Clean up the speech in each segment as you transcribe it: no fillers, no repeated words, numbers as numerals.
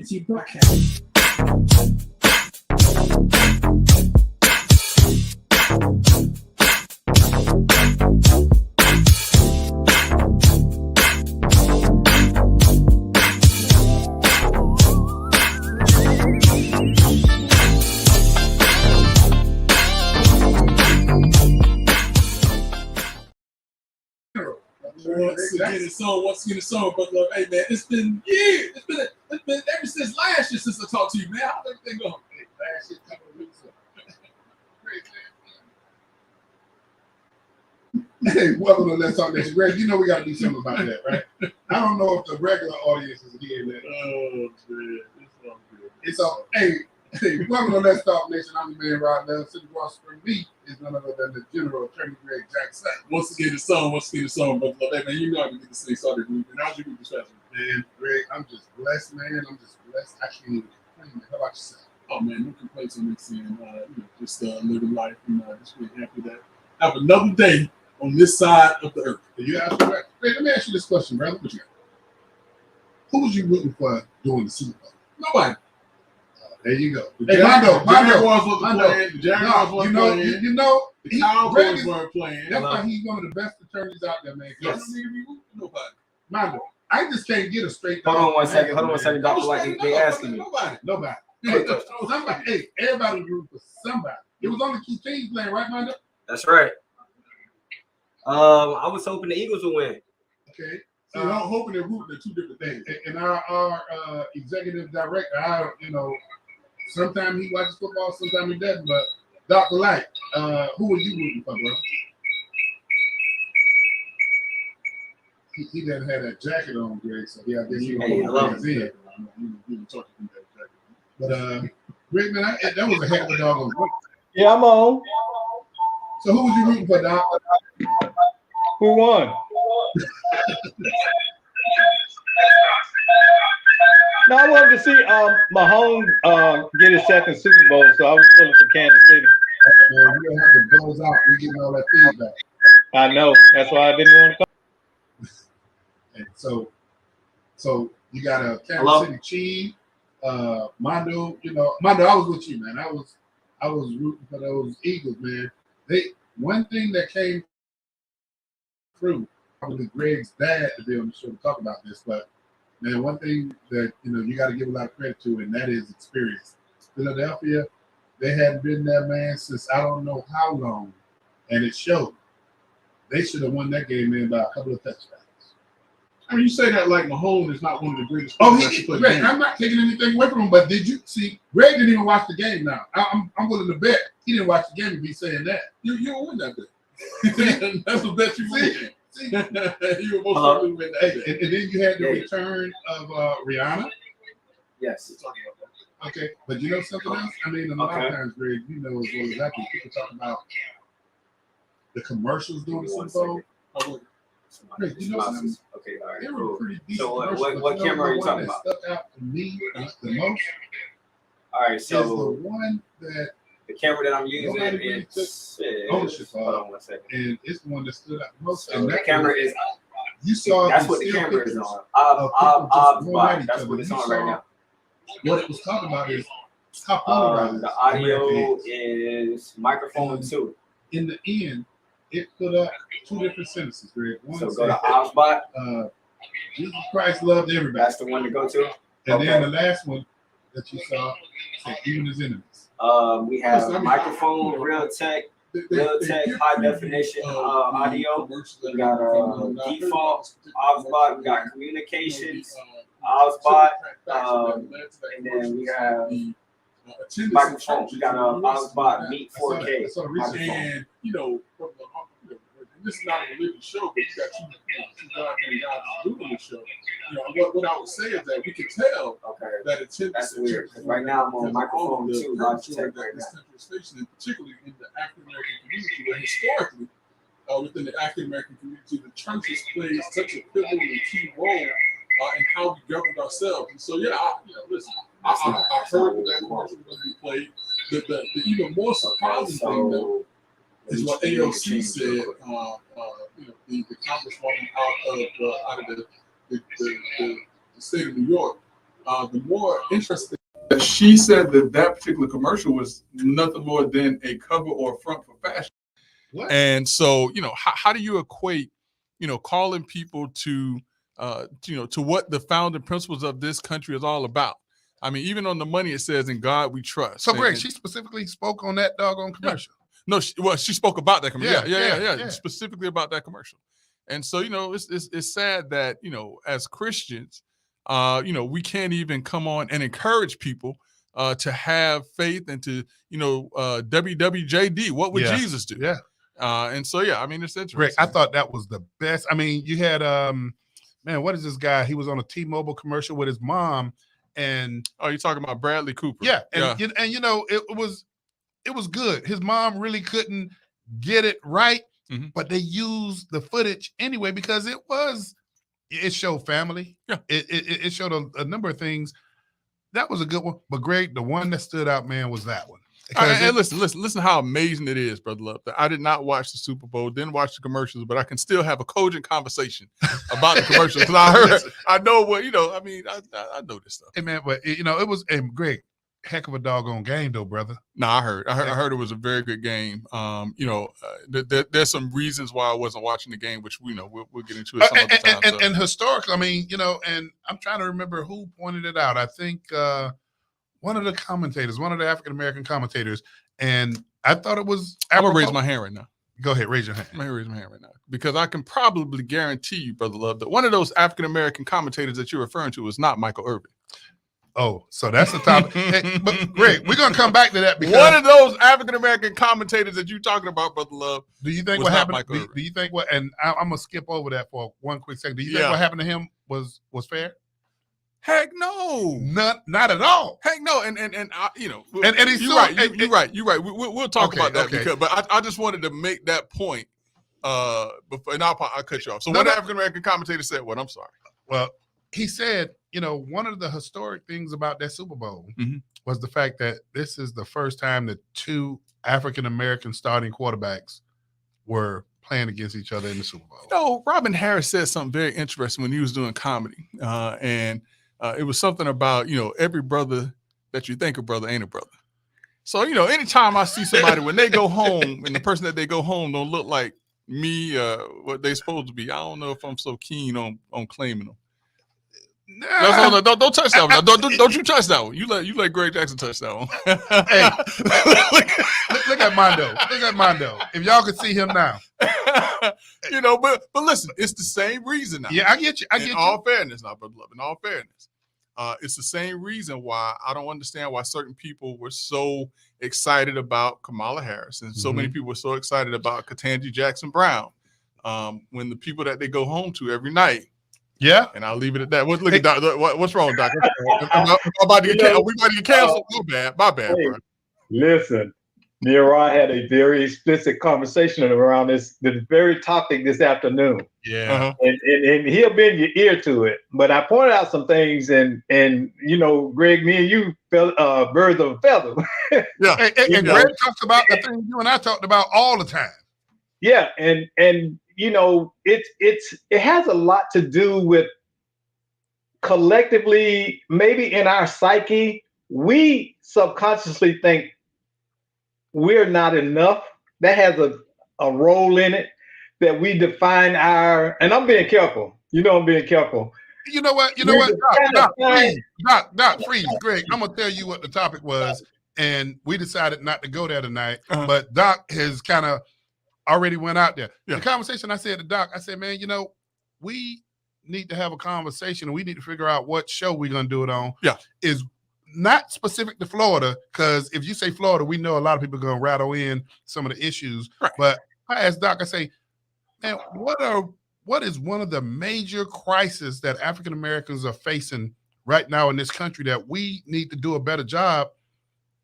Community Broadcast. Once again, but hey man, it's been years. It's been ever since last year since I talked to you, man. How's everything going? Hey, last year, couple of weeks ago. Great, man. Hey, welcome to Let's Talk Nation. Greg, you know we got to do something about that, right? I don't know if the regular audience is hearing that. Oh, man. It's all hey, welcome to Let's Talk Nation. I'm the man, Rod Love. Sitting across from me is none other than the General Attorney Greg Jackson. Once again, the song. But hey, man, you know I can get this thing started, dude. And how's your week this past week? Man, Greg, I'm just blessed, man. I'm just blessed. I can't even complain. How about yourself? Oh man, no complaints on this end. Just living life. Just being happy that have another day on this side of the earth. You asked me, Greg, let me ask you this question, brother. What you got? Who was you rooting for during the Super Bowl? Nobody. There you go. Hey, Jaguars wasn't playing. The Jaguars wasn't playing. The Cowboys weren't playing. That's why he's one of the best attorneys out there, man. Yes. I don't need to be rooting for nobody. Mondo, I just can't get a straight. Hold on one second, Dr. Like they asking you. Nobody. Hey, everybody was rooting for somebody. It was only two teams playing, right, Mondo? That's right. I was hoping the Eagles would win. Okay. See, I'm hoping they're rooting at two different things. And our executive director, sometimes he watches football, sometimes he doesn't. But Dr. Light, who are you rooting for, bro? He doesn't have that jacket on, Greg. So yeah, I guess he loves it. But Greg, man, that was a heck of a doggone group. Yeah, I'm on. So who was you rooting for, Doc? Who won? No, I wanted to see Mahomes get his second Super Bowl, so I was pulling for Kansas City. Man, you don't have to buzz out. We getting all that feedback. I know. That's why I didn't want to come. And so you got a Kansas City Chief, Mondo. Mondo, I was with you, man. I was rooting for those Eagles, man. One thing that came through, probably Greg's dad to be on the show to talk about this, but man, one thing that you got to give a lot of credit to, and that is experience. Philadelphia, they hadn't been there, man, since I don't know how long, and it showed. They should have won that game, man, by a couple of touchdowns. I mean, you say that like Mahomes is not one of the greatest. Greg, I'm not taking anything away from him, but did you see? Greg didn't even watch the game. Now I'm willing to bet he didn't watch the game and be saying that. You don't win that bet. That's the bet you win. See, you were most probably win that bet. And then you had the return of Rihanna. Yes. Okay, but you know something else? I mean, a lot of times, Greg, you know as well as I do, people talk about the commercials during the Super Bowl. Greg, you know something? Okay, all right. They were pretty decent. So what camera are you talking about? Stuck out to me the most. All right, so is the one that the camera that I'm using is ownership hold on one second. And it's the one that stood out the most. So and the camera is. You saw. That's what the camera is on. That's what it's on right now. What it was talking about is how polarized the audio is microphone 2. In the end, it put up two different sentences, Greg. One so said, go to Osbot. Jesus Christ loved everybody. That's the one to go to. And then the last one that you saw said even his enemies. We have microphone, real tech, high definition audio. We got default, Osbot. We got communications, Osbot, and then we have microphone. We got Osbot Meet 4K. And this is not a religious show, but you got two guys doing the show. What I would say is that we can tell that it's that's weird. Right now I'm on microphone 2, Logitech right now. Station, and particularly in the African American community, where historically, within the African American community, the churches played such a pivotal and key role in how we governed ourselves. And so, listen, I heard that commercial was going to be played. The even more surprising thing, though, is what AOC said. The congresswoman out of the state of New York, the more interesting. She said that particular commercial was nothing more than a cover or a front for fashion. What? And so, how do you equate, calling people to, to what the founding principles of this country is all about? I mean, even on the money, it says, "In God we trust." So, Greg, she specifically spoke on that doggone commercial. Yeah. No, she spoke about that commercial. Yeah, specifically about that commercial. And so, it's sad that, as Christians, we can't even come on and encourage people to have faith and to, WWJD. What would Jesus do? Yeah. And so, I mean, it's interesting. Greg, I thought that was the best. I mean, you had, man, what is this guy? He was on a T-Mobile commercial with his mom. And you're talking about Bradley Cooper. Yeah. And it was good. His mom really couldn't get it right, but they used the footage anyway because it showed family. Yeah. It showed a number of things. That was a good one. But Greg, the one that stood out, man, was that one. And listen how amazing it is, Brother Love. I did not watch the Super Bowl, didn't watch the commercials, but I can still have a cogent conversation about the commercials because I know what, I mean, I know this stuff. Hey, man, but, it was, Greg, heck of a doggone game, though, brother. No, I heard it was a very good game. There's some reasons why I wasn't watching the game, which we'll get into it some other time. And historically, I mean, and I'm trying to remember who pointed it out. I think one of the commentators, one of the African-American commentators, and I thought it was. I'm going to raise my hand right now. Go ahead, raise your hand. I'm going to raise my hand right now because I can probably guarantee you, Brother Love, that one of those African-American commentators that you're referring to is not Michael Irvin. Oh, so that's the topic. Hey, but Greg, we're gonna come back to that because one of those African American commentators that you're talking about, Brother Love. Do you think what happened? Do you think what? And I'm gonna skip over that for one quick second. Do you think what happened to him was fair? Heck no, not at all. Heck no, and he's you're right. You're right. You're right. We'll talk about that because, but I just wanted to make that point. Before, and I'll cut you off. So what African American commentator said? What? I'm sorry. Well, he said, one of the historic things about that Super Bowl was the fact that this is the first time that two African-American starting quarterbacks were playing against each other in the Super Bowl. Robin Harris said something very interesting when he was doing comedy. And it was something about, every brother that you think a brother ain't a brother. So, anytime I see somebody when they go home and the person that they go home don't look like me, what they supposed to be, I don't know if I'm so keen on claiming them. Nah. Don't touch that one. Don't you touch that one. You let Greg Jackson touch that one. Hey, look at Mondo. Look at Mondo. If y'all could see him now. But listen, it's the same reason now. Yeah, I get you. In all fairness, now, Brother Love, in all fairness. It's the same reason why I don't understand why certain people were so excited about Kamala Harris and so many people were so excited about Ketanji Jackson Brown when the people that they go home to every night. Yeah, and I'll leave it at that. Look at Doc. What's wrong, Doc? Are we about to get canceled? My bad, bro. Listen, me and Ron had a very explicit conversation around this very topic this afternoon. Yeah, and he'll bend your ear to it. But I pointed out some things, and Greg, me and you birds of a feather. Yeah, and Greg talks about the things you and I talked about all the time. Yeah, and it has a lot to do with collectively, maybe in our psyche, we subconsciously think we're not enough. That has a role in it, that we define and I'm being careful. I'm being careful. You know what? Doc, freeze. Greg, I'm gonna tell you what the topic was, and we decided not to go there tonight. But Doc has kind of already went out there. Yeah. The conversation I said to Doc, I said, man, we need to have a conversation and we need to figure out what show we're going to do it on. Yeah. Is not specific to Florida, because if you say Florida, we know a lot of people are going to rattle in some of the issues. Right. But I asked Doc, I say, man, what is one of the major crises that African Americans are facing right now in this country that we need to do a better job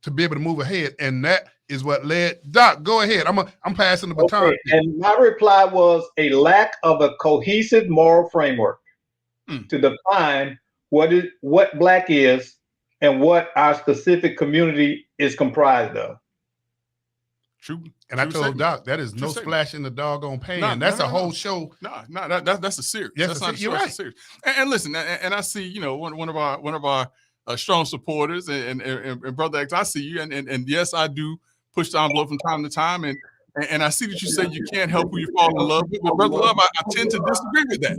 to be able to move ahead? And that is what led Doc. Go ahead. I'm passing the baton. Okay. And my reply was a lack of a cohesive moral framework to define what Black is and what our specific community is comprised of. True. And I told Doc that is no splash in the doggone pan. That's a whole show. That's a series. Yes, that's not you're right. Series. And listen, and I see, one of our strong supporters and Brother X, I see you, and yes, I do push the envelope from time to time, and I see that you say you can't help who you fall in love with, but Brother Love, I tend to disagree with that,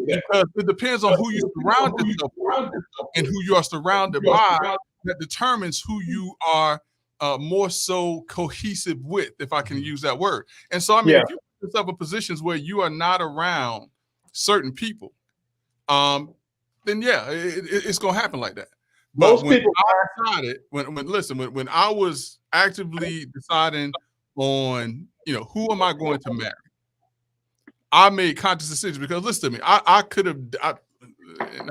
because it depends on who you surround yourself with and who you are surrounded by that determines who you are more so cohesive with, if I can use that word. And so, I mean, if you put yourself in positions where you are not around certain people, then yeah, it's gonna happen like that. But when I was actively deciding on, who am I going to marry, I made conscious decisions, because listen to me, I could have, and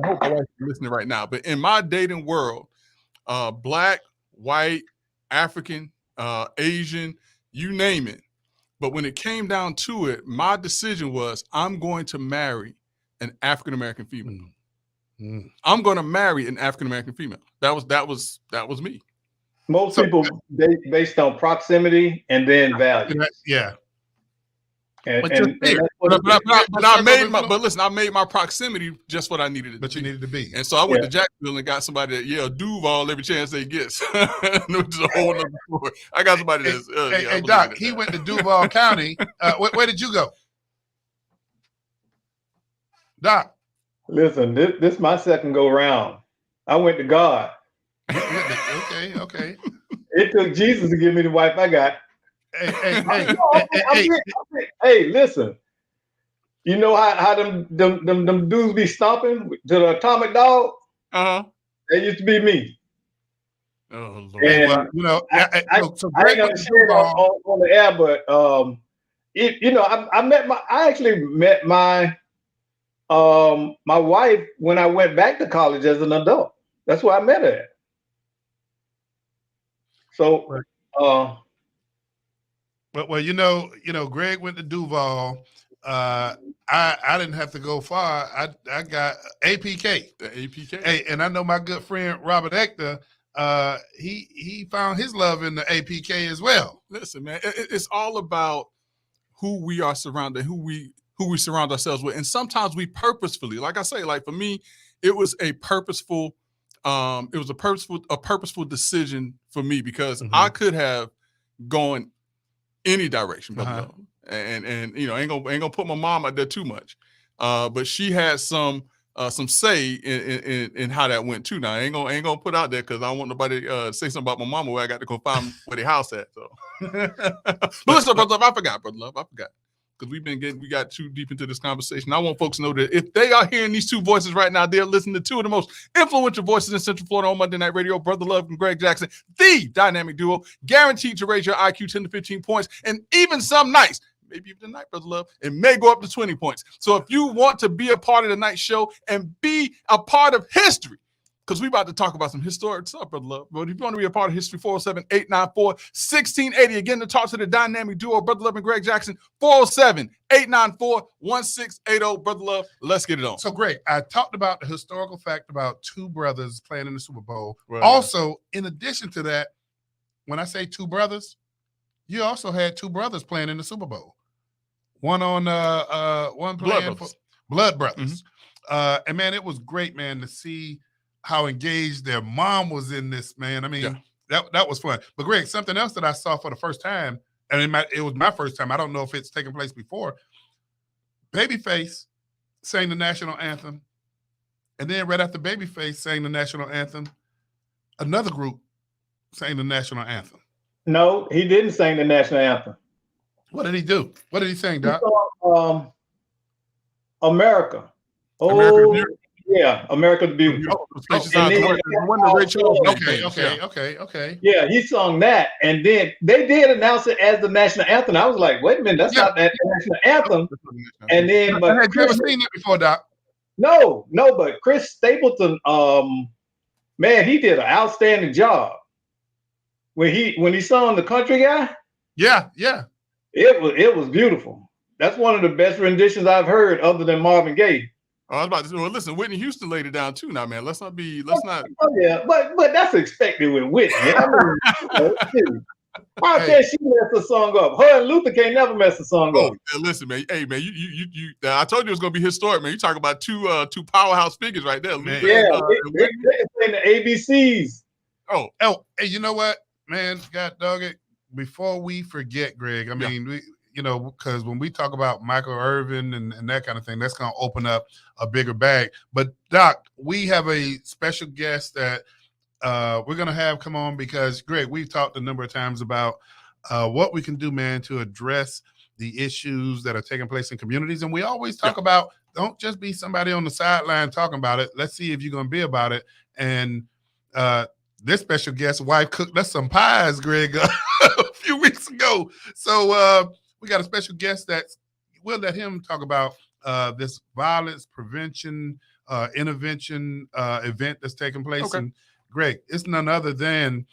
I hope my wife is listening right now, but in my dating world, black, white, African, Asian, you name it. But when it came down to it, my decision was, I'm going to marry an African-American female. I'm going to marry an African-American female. That was me. Most people based on proximity and then value. Yeah. But I made my proximity just what I needed it to be. You needed to be. And so I went to Jacksonville and got somebody that yelled Duval every chance they get. Which is a whole other story. I got somebody that's hey Doc, he went to Duval County. Where did you go? Doc. Listen, this is my second go round. I went to God. Okay. It took Jesus to give me the wife I got. Hey, listen. You know how them dudes be stomping to the Atomic Dog? Uh-huh. That used to be me. Oh Lord. And, I ain't gonna share it on the air, but I actually met my my wife when I went back to college as an adult. That's where I met her at. So Well, Greg went to Duval. I didn't have to go far. I got APK. The APK. Hey, and I know my good friend Robert Hector. He found his love in the APK as well. Listen, man, it's all about who we are surrounded, who we surround ourselves with, and sometimes we purposefully, like I say, like for me, it was a purposeful decision for me, because I could have gone any direction, and ain't gonna put my mom out there too much, but she had some say in how that went too. Now I ain't gonna put out there, because I don't want nobody to say something about my mama where I got to go find where the house at. So, but listen, Brother Love, I forgot, because we got too deep into this conversation. I want folks to know that if they are hearing these two voices right now, they're listening to two of the most influential voices in Central Florida on Monday Night Radio, Brother Love and Greg Jackson, the dynamic duo, guaranteed to raise your IQ 10 to 15 points, and even some nights, maybe even tonight, Brother Love, it may go up to 20 points. So if you want to be a part of the night show and be a part of history, because we about to talk about some historic stuff, Brother Love. But if you want to be a part of history, 407-894-1680. Again, to talk to the dynamic duo, Brother Love and Greg Jackson, 407-894-1680. Brother Love, let's get it on. So, Greg, I talked about the historical fact about two brothers playing in the Super Bowl. Right. Also, in addition to that, when I say two brothers, you also had two brothers playing in the Super Bowl. One playing for Blood Brothers. And, man, it was great, man, to see how engaged their mom was in this, man. I mean, that was fun. But Greg, something else that I saw for the first time, and it was my first time. I don't know if it's taken place before. Babyface sang the national anthem, and then right after Babyface sang the national anthem, another group sang the national anthem. No, he didn't sing the national anthem. What did he do? What did he sing, Doc? America. America. Yeah, America the Beautiful. Okay. Yeah, he sung that, and then they did announce it as the national anthem. I was like, wait a minute, that's not that national anthem. And then, but had you ever seen that before, Doc? No, but Chris Stapleton, man, he did an outstanding job when he sung The Country Guy. Yeah. It was beautiful. That's one of the best renditions I've heard, other than Marvin Gaye. I was about to say, well, listen, Whitney Houston laid it down too now, man. Let's not. Oh, yeah, but that's expected with Whitney. I mean, Why can't she mess the song up? Her and Luther can't never mess the song up. Listen, man. Hey, man, you. I told you it was gonna be historic, man. You talk about two powerhouse figures right there. Man. Yeah, they can play the ABCs. Oh, hey, you know what, man? God dog it. Before we forget, Greg, I mean, we, you know, because when we talk about Michael Irvin and that kind of thing, that's going to open up a bigger bag. But Doc, we have a special guest that we're going to have come on because, Greg, we've talked a number of times about what we can do, man, to address the issues that are taking place in communities. And we always talk about, don't just be somebody on the sideline talking about it. Let's see if you're going to be about it. And this special guest wife cooked us some pies, Greg, a few weeks ago. So we got a special guest that we'll let him talk about this violence prevention intervention event that's taking place. Okay. And Greg, it's none other than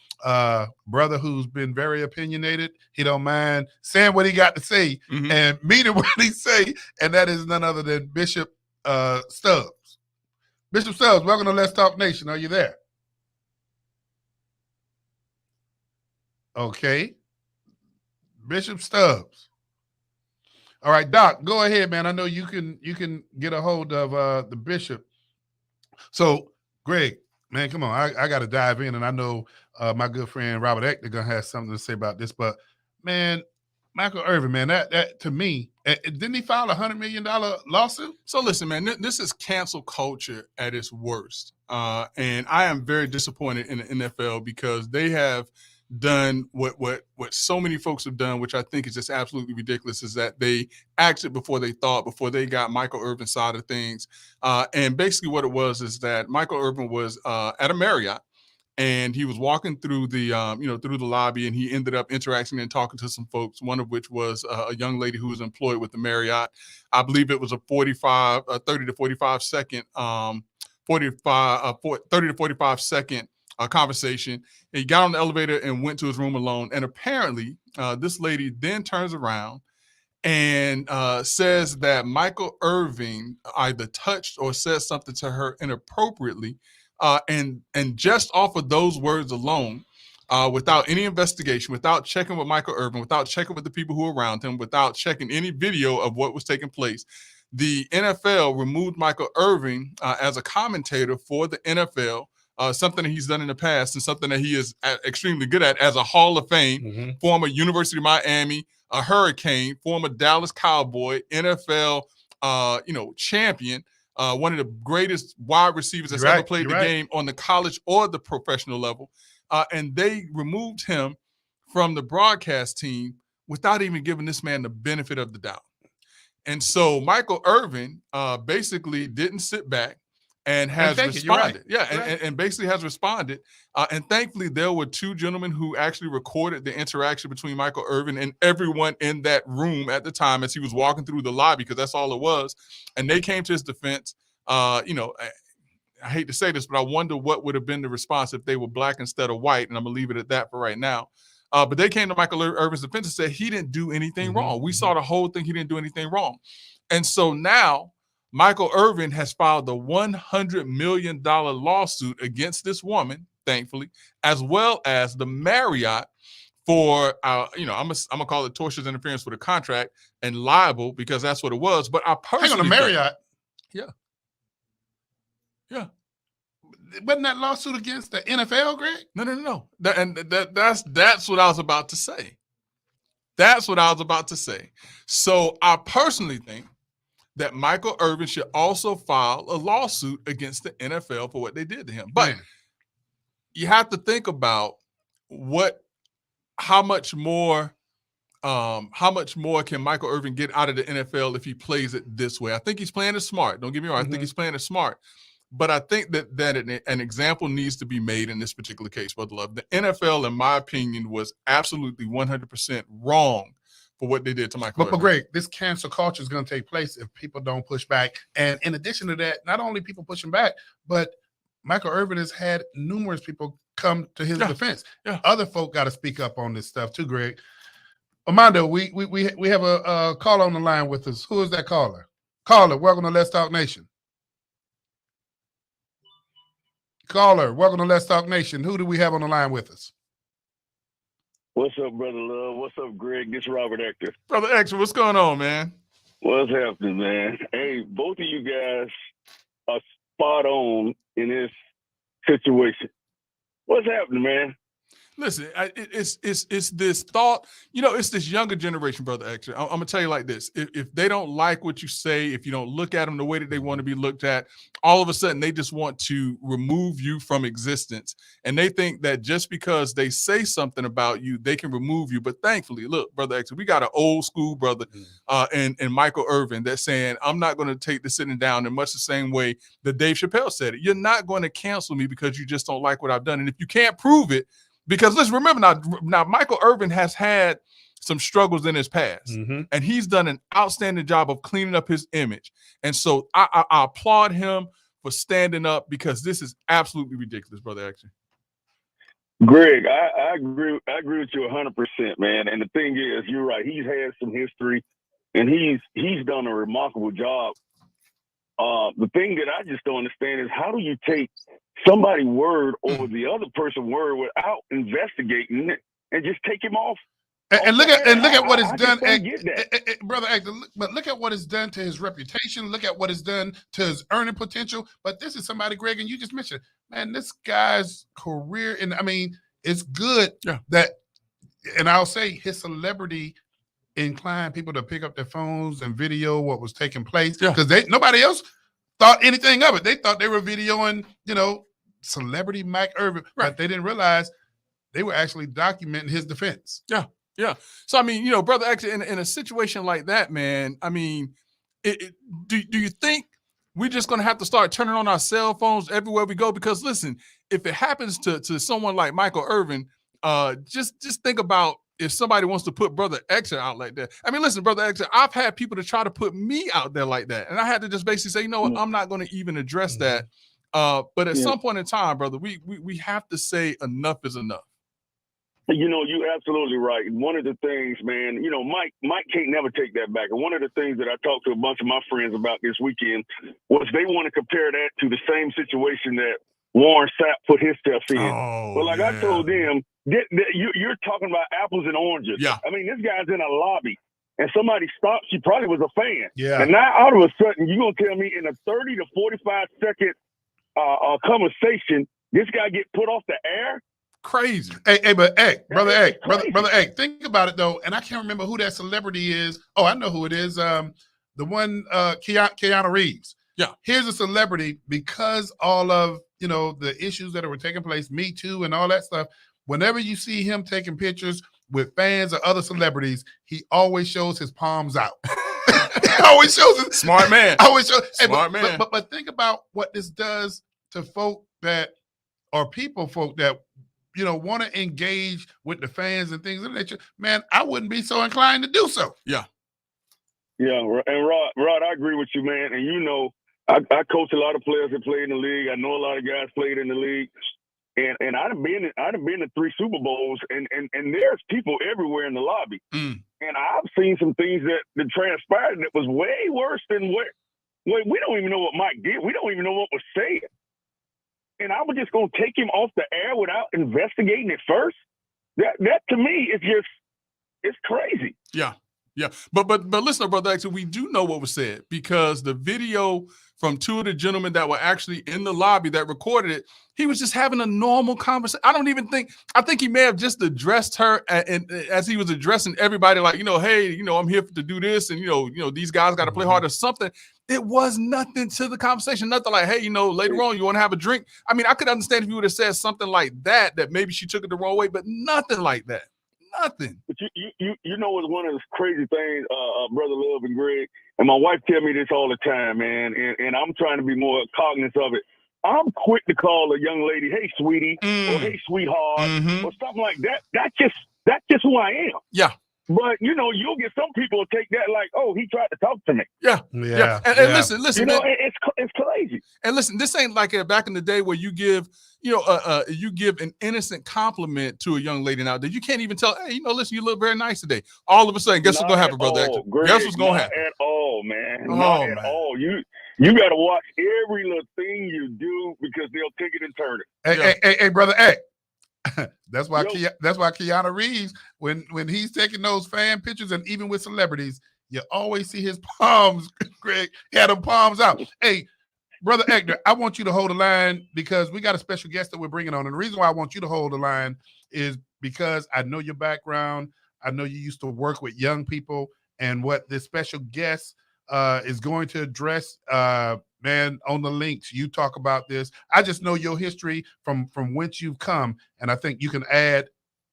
brother who's been very opinionated. He don't mind saying what he got to say and meaning what he say, and that is none other than Bishop Stubbs. Bishop Stubbs, welcome to Let's Talk Nation. Are you there? Okay. Bishop Stubbs. All right, Doc, go ahead, man. I know you can get a hold of the bishop. So, Greg, man, come on. I got to dive in, and I know my good friend Robert Eck gonna have something to say about this. But man, Michael Irvin, man, that to me, didn't he file $100 million lawsuit? So listen, man, this is cancel culture at its worst, and I am very disappointed in the NFL because they have done what so many folks have done, which I think is just absolutely ridiculous, is that they acted before they thought, before they got Michael Irvin's side of things. And basically what it was is that Michael Irvin was at a Marriott, and he was walking through the through the lobby, and he ended up interacting and talking to some folks, one of which was a young lady who was employed with the Marriott. I believe it was a 30 to 45 second 30 to 45 second conversation. He got on the elevator and went to his room alone. And apparently, this lady then turns around and says that Michael Irvin either touched or said something to her inappropriately. And just off of those words alone, without any investigation, without checking with Michael Irvin, without checking with the people who were around him, without checking any video of what was taking place, the NFL removed Michael Irvin as a commentator for the NFL. Something that he's done in the past and something that he is extremely good at as a Hall of Fame, former University of Miami, a Hurricane, former Dallas Cowboy, NFL, champion, one of the greatest wide receivers that's ever played the game on the college or the professional level. And they removed him from the broadcast team without even giving this man the benefit of the doubt. And so Michael Irvin basically didn't sit back and has responded. And basically has responded. And thankfully, there were two gentlemen who actually recorded the interaction between Michael Irvin and everyone in that room at the time as he was walking through the lobby, because that's all it was. And they came to his defense. I hate to say this, but I wonder what would have been the response if they were black instead of white. And I'm going to leave it at that for right now. But they came to Michael Irvin's defense and said he didn't do anything wrong. We saw the whole thing. He didn't do anything wrong. And so now Michael Irvin has filed a $100 million lawsuit against this woman, thankfully, as well as the Marriott for, I'm gonna call it tortious interference with a contract and libel, because that's what it was. But I personally hang on, the Marriott. Yeah. Wasn't that lawsuit against the NFL, Greg? No. That's what I was about to say. That's what I was about to say. So I personally think that Michael Irvin should also file a lawsuit against the NFL for what they did to him. But you have to think about how much more can Michael Irvin get out of the NFL if he plays it this way? I think he's playing it smart. Don't get me wrong. I think he's playing it smart. But I think that an example needs to be made in this particular case, Brother Love. The NFL, in my opinion, was absolutely 100% wrong for what they did to Michael Irvin. But Greg, this cancel culture is going to take place if people don't push back. And in addition to that, not only people pushing back, but Michael Irvin has had numerous people come to his defense. Yeah. Other folk got to speak up on this stuff too, Greg. Armando, we have a caller on the line with us. Who is that caller? Caller, welcome to Let's Talk Nation. Caller, welcome to Let's Talk Nation. Who do we have on the line with us? What's up, Brother Love? What's up, Greg? This is Robert Ector. Brother Extra, what's going on, man? What's happening, man? Hey, both of you guys are spot on in this situation. What's happening, man? Listen, it's this thought, it's this younger generation, Brother Extra. I'm gonna tell you like this: if they don't like what you say, if you don't look at them the way that they want to be looked at, all of a sudden they just want to remove you from existence, and they think that just because they say something about you, they can remove you. But thankfully, look, Brother Extra, we got an old school brother, and Michael Irvin that's saying, I'm not going to take the sitting down in much the same way that Dave Chappelle said it. You're not going to cancel me because you just don't like what I've done, and if you can't prove it. Because let's remember now Michael Irvin has had some struggles in his past, and he's done an outstanding job of cleaning up his image. And so I applaud him for standing up because this is absolutely ridiculous, Brother Action. Greg, I agree with you 100%, man. And the thing is, you're right. He's had some history, and he's done a remarkable job. The thing that I just don't understand is how do you take somebody's word over the other person's word without investigating it and just take him off? And look at what it's done, Brother Actor. But look at what it's done to his reputation. Look at what it's done to his earning potential. But this is somebody, Greg, and you just mentioned, man, this guy's career, and I mean, it's good that, and I'll say his celebrity inclined people to pick up their phones and video what was taking place because nobody else thought anything of it. They thought they were videoing, celebrity Mike Irvin, but they didn't realize they were actually documenting his defense. Yeah. So, I mean, Brother X, in a situation like that, man, I mean, do you think we're just going to have to start turning on our cell phones everywhere we go? Because, listen, if it happens to someone like Michael Irvin, just think about if somebody wants to put Brother X out like that. I mean, listen, Brother X, I've had people to try to put me out there like that. And I had to just basically say, you know what, I'm not going to even address that. But at some point in time, brother, we have to say enough is enough. You're absolutely right. One of the things, man, Mike can't never take that back. And one of the things that I talked to a bunch of my friends about this weekend was they want to compare that to the same situation that Warren Sapp put himself in. I told them, you're talking about apples and oranges. Yeah. I mean, this guy's in a lobby and somebody stops. She probably was a fan. Yeah. And now all of a sudden, you're going to tell me in a 30 to 45 second conversation, this guy get put off the air? Crazy. Brother Egg, think about it though, and I can't remember who that celebrity is. Oh, I know who it is. The one Keanu Reeves. Yeah. Here's a celebrity because all of the issues that were taking place, Me Too and all that stuff. Whenever you see him taking pictures with fans or other celebrities, he always shows his palms out. He always shows his smart man. Always shows smart man. But think about what this does to folk that or folk that want to engage with the fans and things of that nature. Man, I wouldn't be so inclined to do so. Yeah. Yeah, and Rod, I agree with you, man. And I coach a lot of players that play in the league. I know a lot of guys played in the league. And I'd have been to 3 Super Bowls, and there's people everywhere in the lobby. And I've seen some things that transpired that was way worse than what we don't even know what Mike did. We don't even know what was said. And I was just going to take him off the air without investigating it first. That to me is it's crazy. Yeah. Yeah. But listen, Brother Axel, we do know what was said because the video from 2 of the gentlemen that were actually in the lobby that recorded it, he was just having a normal conversation. I think he may have just addressed her and as he was addressing everybody, like, hey, I'm here to do this. And, these guys got to play hard or something. It was nothing to the conversation. Nothing like, hey, later on, you want to have a drink? I mean, I could understand if you would have said something like that maybe she took it the wrong way, but nothing like that. Nothing. But you know what's one of the crazy things, Brother Love and Greg, and my wife tell me this all the time, man, and I'm trying to be more cognizant of it. I'm quick to call a young lady, hey, sweetie, or hey, sweetheart, or something like that. That's just who I am. Yeah. But, you'll get some people take that like, oh, he tried to talk to me. Yeah. And listen. It's crazy. And listen, this ain't like back in the day where you give, you give an innocent compliment to a young lady now that you can't even tell, hey, listen, you look very nice today. All of a sudden, guess what's going to happen, Brother Hector? Guess what's going to happen? Not at all, man. Oh, not man. at all. You got to watch every little thing you do because they'll take it and turn it. Hey, Brother Egg. That's why Keanu Reeves, when he's taking those fan pictures, and even with celebrities, you always see his palms. Greg had them palms out. Hey, Brother Ekner, I want you to hold the line because we got a special guest that we're bringing on. And the reason why I want you to hold the line is because I know your background. I know you used to work with young people, and what this special guest is going to address, man, on the links. You talk about this. I just know your history from whence you've come, and I think you can add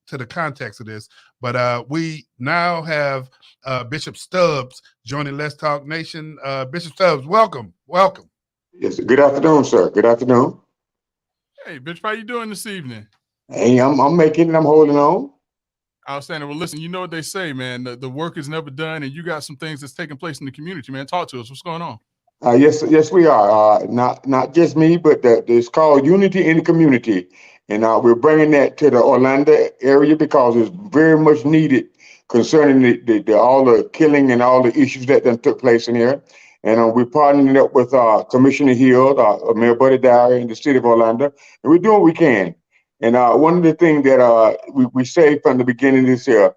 to the context of this. But we now have Bishop Stubbs joining Let's Talk Nation. Bishop Stubbs, welcome. Yes, good afternoon, sir. Good afternoon. Hey, Bishop, how you doing this evening? Hey, I'm making it. I'm holding on. Outstanding. Well, listen, you know what they say, man. The work is never done, and you got some things that's taking place in the community, man. Talk to us. What's going on? Yes, we are. Not just me, but it's called Unity in the Community, and we're bringing that to the Orlando area because it's very much needed concerning all the killing and all the issues that then took place in here. And we're partnering up with Commissioner Hill, Mayor Buddy Dyer in the city of Orlando, and we're doing what we can. And one of the things that we say from the beginning of this year,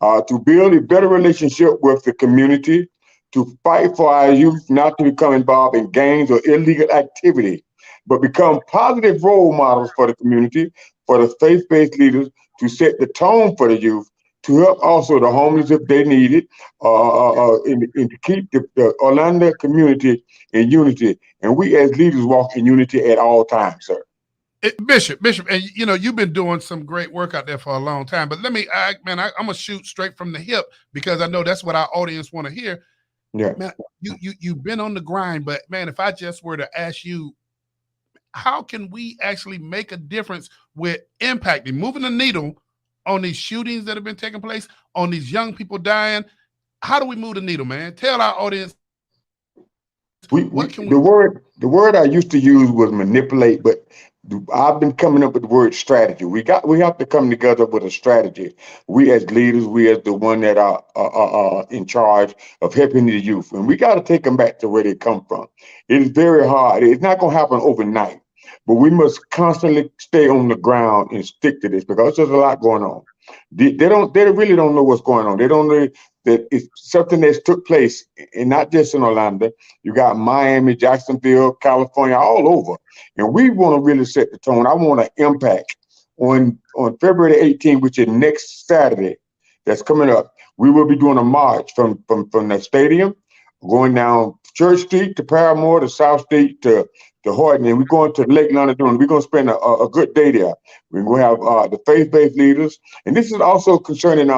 to build a better relationship with the community, to fight for our youth not to become involved in gangs or illegal activity, but become positive role models for the community, for the faith-based leaders, to set the tone for the youth, to help also the homeless if they need it, and to keep the Orlando community in unity. And we as leaders walk in unity at all times, sir. Bishop, and you know, you've been doing some great work out there for a long time, but I'm gonna shoot straight from the hip because I know that's what our audience want to hear. Yeah. Man, you've been on the grind, but man, if I just were to ask you, how can we actually make a difference with impacting, moving the needle on these shootings that have been taking place, on these young people dying? How do we move the needle, man? Tell our audience. The word I used to use was manipulate, but I've been coming up with the word strategy. We have to come together with a strategy. We as leaders, we as the one that are in charge of helping the youth, and we got to take them back to where they come from. It is very hard. It's not going to happen overnight, but we must constantly stay on the ground and stick to this because there's a lot going on. They really don't know what's going on. They don't know that it's something that's took place, and not just in Orlando. You got Miami, Jacksonville, California, all over. And we want to really set the tone. I want to impact on February 18th, which is next Saturday that's coming up. We will be doing a march from the stadium, going down Church Street to Paramore to South Street to Horton, and we're going to Lake London. We're going to spend a good day there. We're going to have the faith-based leaders. And this is also concerning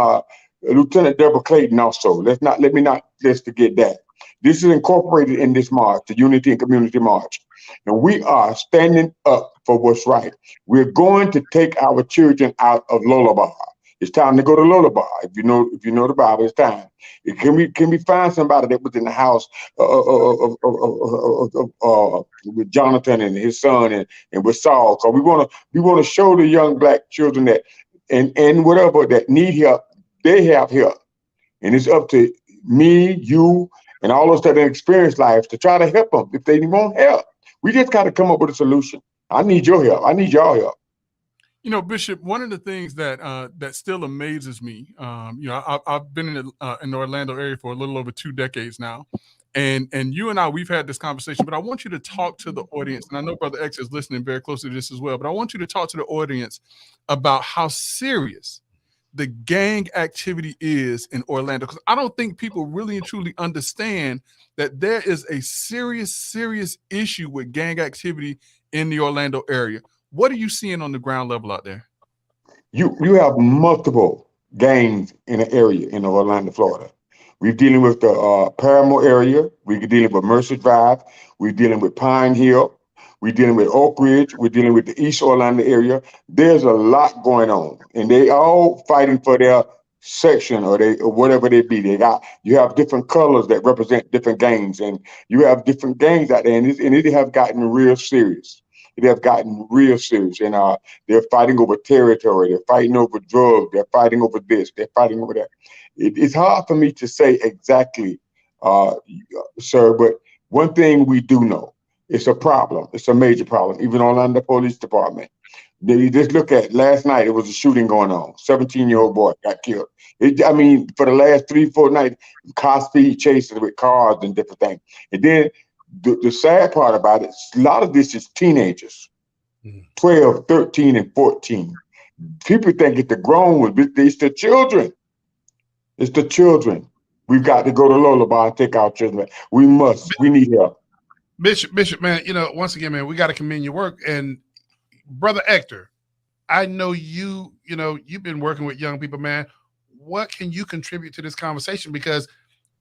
Lieutenant Deborah Clayton also. Let me not forget that. This is incorporated in this march, the Unity and Community March. And we are standing up for what's right. We're going to take our children out of lullaby. It's time to go to lullaby. If you know the Bible, it's time. Can we find somebody that was in the house with Jonathan and his son and with Saul? Because we want to show the young black children that and whatever that need help, they have help. And it's up to me, you, and all those that have experienced life to try to help them if they want help. We just got to come up with a solution. I need your help. I need y'all help. You know, Bishop, one of the things that still amazes me, I've been in the Orlando area for a little over 2 decades now, and you and I, we've had this conversation, but I want you to talk to the audience, and I know Brother X is listening very closely to this as well, but I want you to talk to the audience about how serious the gang activity is in Orlando, because I don't think people really and truly understand that there is a serious issue with gang activity in the Orlando area. What are you seeing on the ground level out there? You have multiple gangs in the area in Orlando, Florida. We're dealing with the Paramore area. We're dealing with Mercer Drive. We're dealing with Pine Hill. We're dealing with Oak Ridge. We're dealing with the East Orlando area. There's a lot going on, and they all fighting for their section or whatever they be. You have different colors that represent different gangs, and you have different gangs out there, and it have gotten real serious. It have gotten real serious, and they're fighting over territory. They're fighting over drugs. They're fighting over this. They're fighting over that. It's hard for me to say exactly, sir, but one thing we do know, it's a problem. It's a major problem. Even Orlando Police Department, You just look at last night, it was a shooting going on. 17-year-old boy got killed. For the last 3-4 nights, car speed chases with cars and different things. And then the sad part about it, a lot of this is teenagers, 12, 13, and 14. People think it's the grown ones, but it's the children. It's the children. We've got to go to Lullaby and take our children. We need help. Bishop, man, once again, man, we got to commend your work. And Brother Hector, I know you've been working with young people, man. What can you contribute to this conversation? Because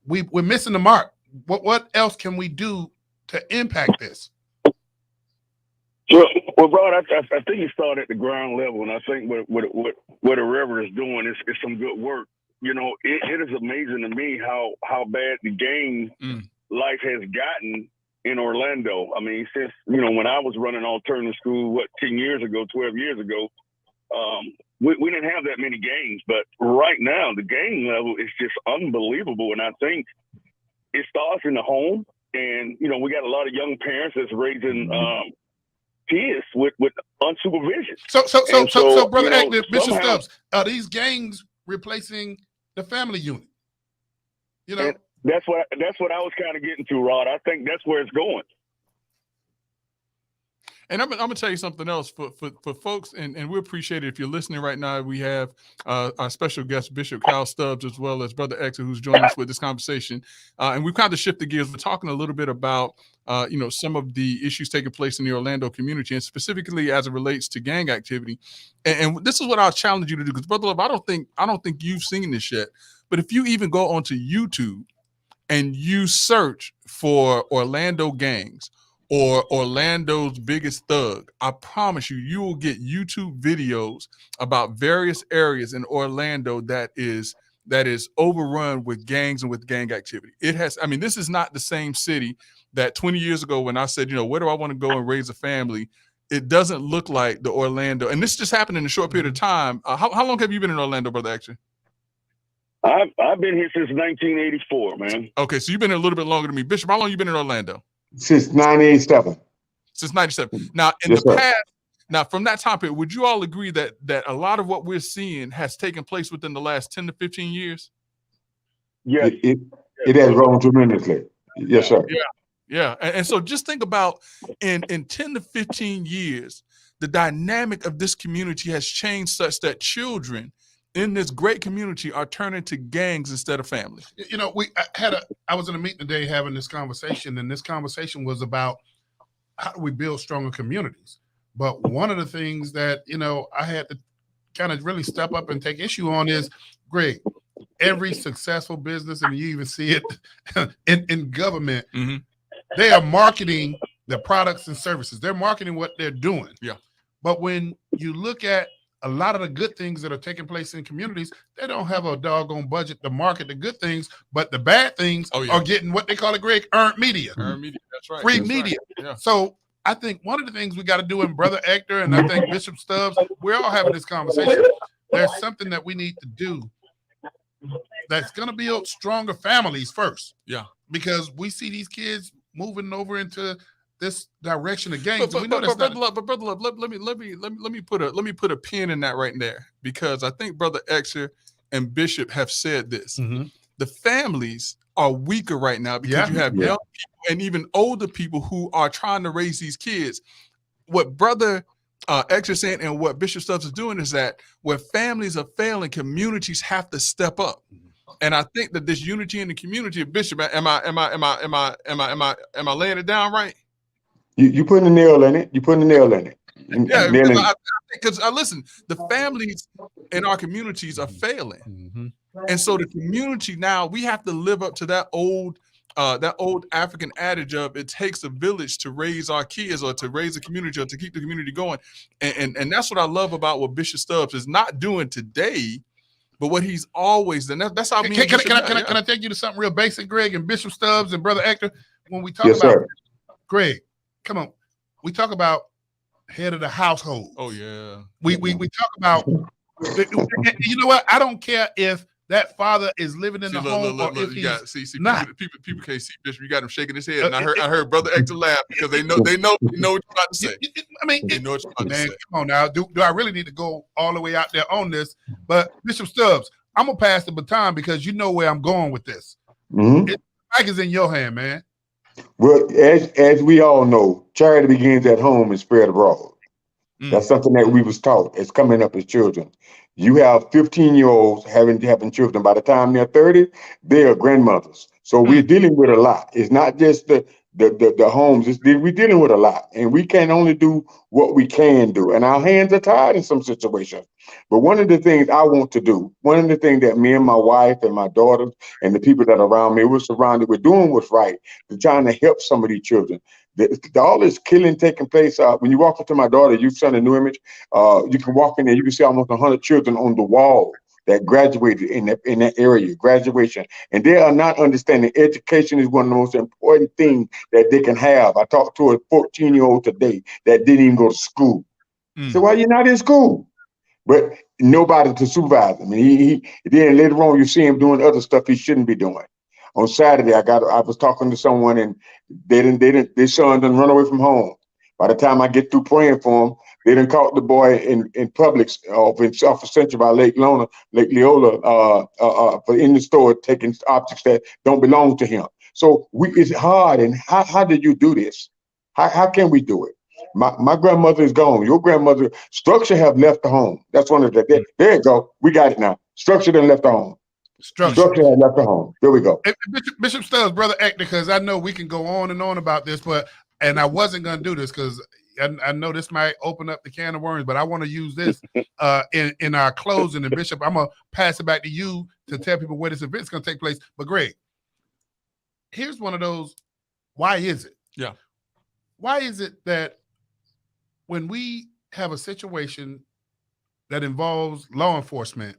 we're missing the mark. What else can we do to impact this? Well, Rod, I think you start at the ground level, and I think what the Reverend is doing is some good work. It is amazing to me how bad the gang life has gotten in Orlando. I mean, since, when I was running alternative school, 10 years ago, 12 years ago, we didn't have that many gangs. But right now, the gang level is just unbelievable. And I think it starts in the home. And, we got a lot of young parents that's raising kids with unsupervision. So Brother Hector, Bishop Stubbs, are these gangs replacing the family unit? And that's what I was kind of getting to, Rod. I think that's where it's going. And I'm gonna tell you something else for folks, and we appreciate it if you're listening right now. We have our special guest, Bishop Kyle Stubbs, as well as Brother Hector, who's joining us with this conversation. And we've kind of shifted gears. We're talking a little bit about some of the issues taking place in the Orlando community, and specifically as it relates to gang activity. And this is what I'll challenge you to do, because Brother Love, I don't think you've seen this yet, but if you even go onto YouTube and you search for Orlando gangs or Orlando's biggest thug, I promise you will get YouTube videos about various areas in Orlando that is overrun with gangs and with gang activity. This is not the same city that 20 years ago when I said, where do I want to go and raise a family? It doesn't look like the Orlando. And this just happened in a short period of time. How long have you been in Orlando, Brother Hector? I've been here since 1984, man. Okay, so you've been here a little bit longer than me. Bishop, how long have you been in Orlando? Since 1987. Since 97. Now, in the past, from that time period, would you all agree that a lot of what we're seeing has taken place within the last 10 to 15 years? Yes. It has grown tremendously. Yes, sir. Yeah. And so just think about in 10 to 15 years, the dynamic of this community has changed such that children in this great community are turning to gangs instead of family. I was in a meeting today having this conversation, and this conversation was about how do we build stronger communities. But one of the things that, I had to kind of really step up and take issue on is, Greg, every successful business, and you even see it in government, they are marketing the products and services. They're marketing what they're doing. Yeah. But when you look at a lot of the good things that are taking place in communities, they don't have a doggone budget to market the good things, but the bad things are getting what they call it, Greg, earned media. Earned media, that's right. Free media. Right. Yeah. So I think one of the things we got to do, in Brother Hector, and I think Bishop Stubbs, we're all having this conversation. There's something that we need to do that's going to build stronger families first. Yeah. Because we see these kids moving over into this direction of gangs. But Brother Love, let me put a pin in that right there, because I think Brother Hector and Bishop have said this. The families are weaker right now because you have young people and even older people who are trying to raise these kids. What Brother Hector saying and what Bishop Stubbs is doing is that where families are failing, communities have to step up. And I think that this unity in the community, Bishop, am I laying it down right? You putting a nail in it. You putting a nail in it. Because listen, the families in our communities are failing, and so the community now, we have to live up to that old African adage of it takes a village to raise our kids, or to raise a community, or to keep the community going. And that's what I love about what Bishop Stubbs is not doing today, but what he's always done. That's how. Can I take you to something real basic, Greg, and Bishop Stubbs and Brother Hector? When we talk about Greg, come on, we talk about head of the household. Oh yeah. We talk about. You know what? I don't care if that father is living in the home, or if he's not. People can't see Bishop. You got him shaking his head, and I heard Brother Hector laugh because they know what you're about to say. I mean, they know what you're about to say. Come on now. Do I really need to go all the way out there on this? But Bishop Stubbs, I'm gonna pass the baton because you know where I'm going with this. Mm-hmm. The mic is in your hand, man. Well, as we all know, charity begins at home and spread abroad. That's something that we was taught as coming up as children. You have 15-year-olds having children. By the time they're 30, they are grandmothers. So we're dealing with a lot. It's not just the homes. We're dealing with a lot, and we can only do what we can do. And our hands are tied in some situations. But one of the things I want to do, one of the things that me and my wife and my daughters and the people that are around me, we're surrounded, we're doing what's right. We're trying to help some of these children. All this killing taking place. When you walk into my daughter, youth center, New Image, you can walk in there, you can see almost 100 children on the wall that graduated in that area, graduation. And they are not understanding education is one of the most important things that they can have. I talked to a 14-year-old today that didn't even go to school. So why you not in school? But nobody to supervise him. And then later on you see him doing other stuff he shouldn't be doing. On Saturday, I was talking to someone and their son done run away from home. By the time I get through praying for him, they done caught the boy in Publix off of Central by Lake Leola, in the store taking objects that don't belong to him. So it's hard. And how did you do this? How can we do it? My grandmother is gone. Your grandmother, structure have left the home. That's one of the, there you go. We got it now. Structure done left the home. Structure had left the home. There we go. Bishop Stubbs, Brother Hector, because I know we can go on and on about this, and I wasn't going to do this because I know this might open up the can of worms, but I want to use this in our closing. And Bishop, I'm going to pass it back to you to tell people where this event's going to take place. But Greg, here's one of those, why is it? Yeah. Why is it that when we have a situation that involves law enforcement,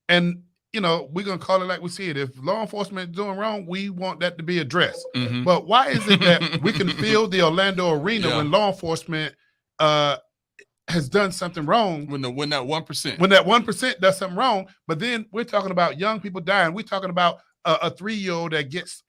and we're going to call it like we see it. If law enforcement is doing wrong, we want that to be addressed. But why is it that we can fill the Orlando Arena when law enforcement has done something wrong? When that 1%. When that 1% does something wrong, but then we're talking about young people dying. We're talking about a 3-year-old that gets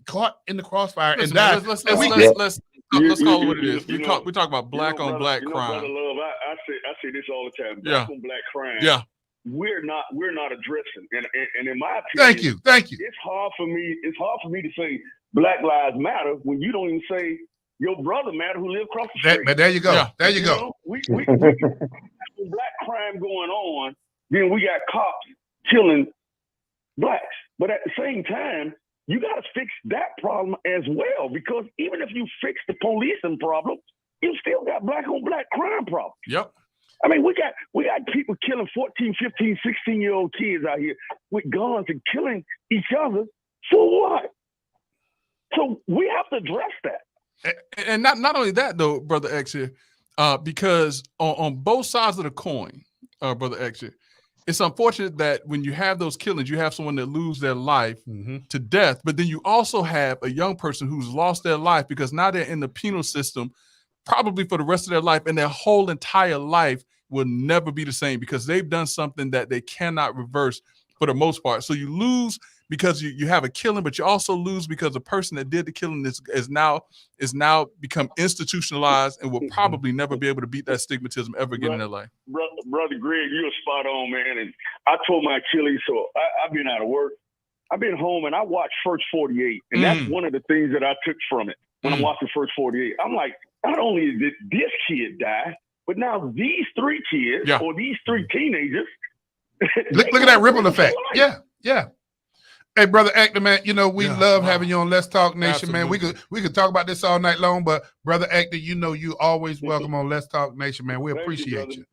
caught in the crossfire and dies. Let's call it what it is. We talk about black on black crime. Brother Love, I say this all the time. Black on black crime. Yeah. We're not addressing, and in my opinion, thank you. It's hard for me to say Black Lives Matter when you don't even say your brother matter who lives across the street. But there you go. Yeah. There you go. We black crime going on, then we got cops killing blacks. But at the same time, you got to fix that problem as well, because even if you fix the policing problem, you still got black on black crime problem. Yep. I mean, we got people killing 14, 15, 16-year-old kids out here with guns and killing each other. For what? So we have to address that. And not only that, though, Brother X here, because on both sides of the coin, Brother X here, it's unfortunate that when you have those killings, you have someone that lose their life to death, but then you also have a young person who's lost their life because now they're in the penal system probably for the rest of their life, and their whole entire life will never be the same because they've done something that they cannot reverse for the most part. So you lose because you have a killing, but you also lose because the person that did the killing is now become institutionalized and will probably never be able to beat that stigmatism ever again in their life. Brother Greg, you're spot on, man. And I told my Achilles, so I've been out of work. I've been home and I watched First 48. And that's one of the things that I took from it when I'm watching First 48. I'm like, not only did this kid die, but now these 3 kids or these 3 teenagers. Look at that ripple effect. Yeah. Hey, Brother Hector, man, we love having you on Let's Talk Nation, Absolutely. man. We could talk about this all night long, but Brother Hector, you always welcome on Let's Talk Nation, man. We appreciate you.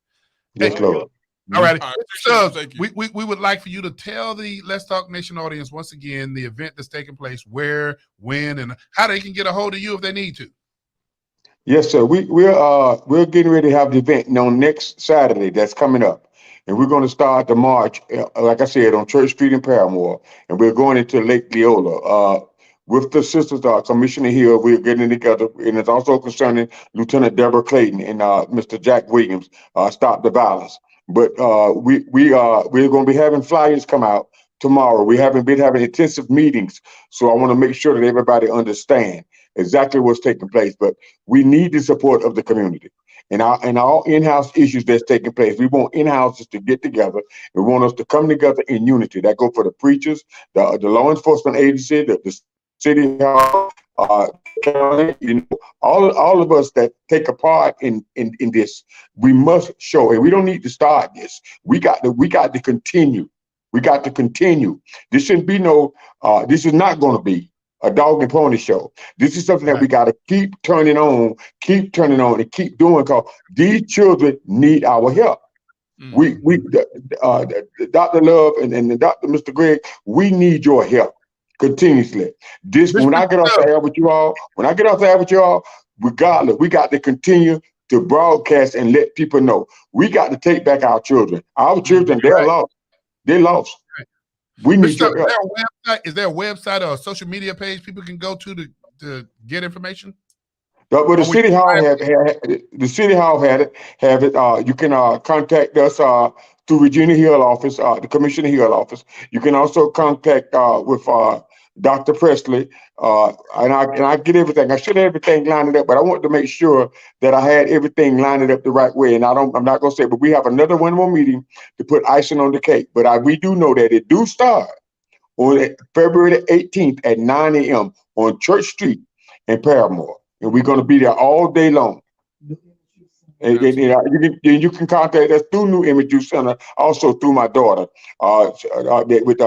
Yes, Lord. All right. So Thank we would like for you to tell the Let's Talk Nation audience once again the event that's taking place, where, when, and how they can get a hold of you if they need to. Yes, sir. We're getting ready to have the event on next Saturday that's coming up. And we're going to start the march, like I said, on Church Street in Paramore. And we're going into Lake Leola. With the sisters, Commissioner Hill, we're getting together. And it's also concerning Lieutenant Deborah Clayton and Mr. Jack Williams, Stop the Violence. But we're going to be having flyers come out tomorrow. We haven't been having intensive meetings, so I want to make sure that everybody understand exactly what's taking place. But we need the support of the community and all in-house issues that's taking place. We want in-houses to get together. We want us to come together in unity. That go for the preachers, the law enforcement agency, the city hall, county, all of us that take a part in this. We must show, and we don't need to start this. We got to continue. We got to continue. This shouldn't be this is not going to be a dog and pony show. This is something that we got to keep turning on, and keep doing, because these children need our help. Dr. Love and Dr. Mr. Greg, we need your help continuously. When I get off the air with you all, regardless, we got to continue to broadcast and let people know. We got to take back our children. Our children, they're lost. They're lost. We need your help. Is there a website or a social media page people can go to get information? But the city hall have it. You can contact us through Regina Hill office, the Commissioner Hill office. You can also contact with Dr. Presley, and I get everything. I should have everything lined up, but I want to make sure that I had everything lined up the right way. And I'm not gonna say, but we have another one more meeting to put icing on the cake. But we do know that it do start on February the 18th at 9 a.m. on Church Street in Paramore. And we're going to be there all day long. And you can contact us through New Image Youth Center, also through my daughter, with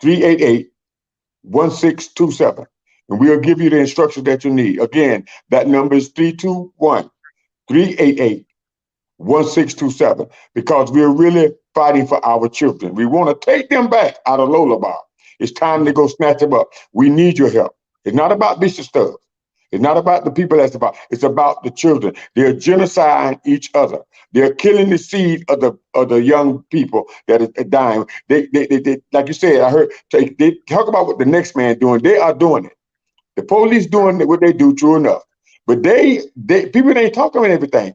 321-388-1627. And we'll give you the instructions that you need. Again, that number is 321-388-1627, because we're really fighting for our children. We want to take them back out of Lola. It's time to go snatch them up. We need your help. It's not about Bishop Stubbs. It's not about the people it's about the children. They're genociding each other. They're killing the seed of the young people that are dying. They like you said, I heard they talk about what the next man doing. They are doing it. The police doing what they do, true enough. But people ain't talking about everything.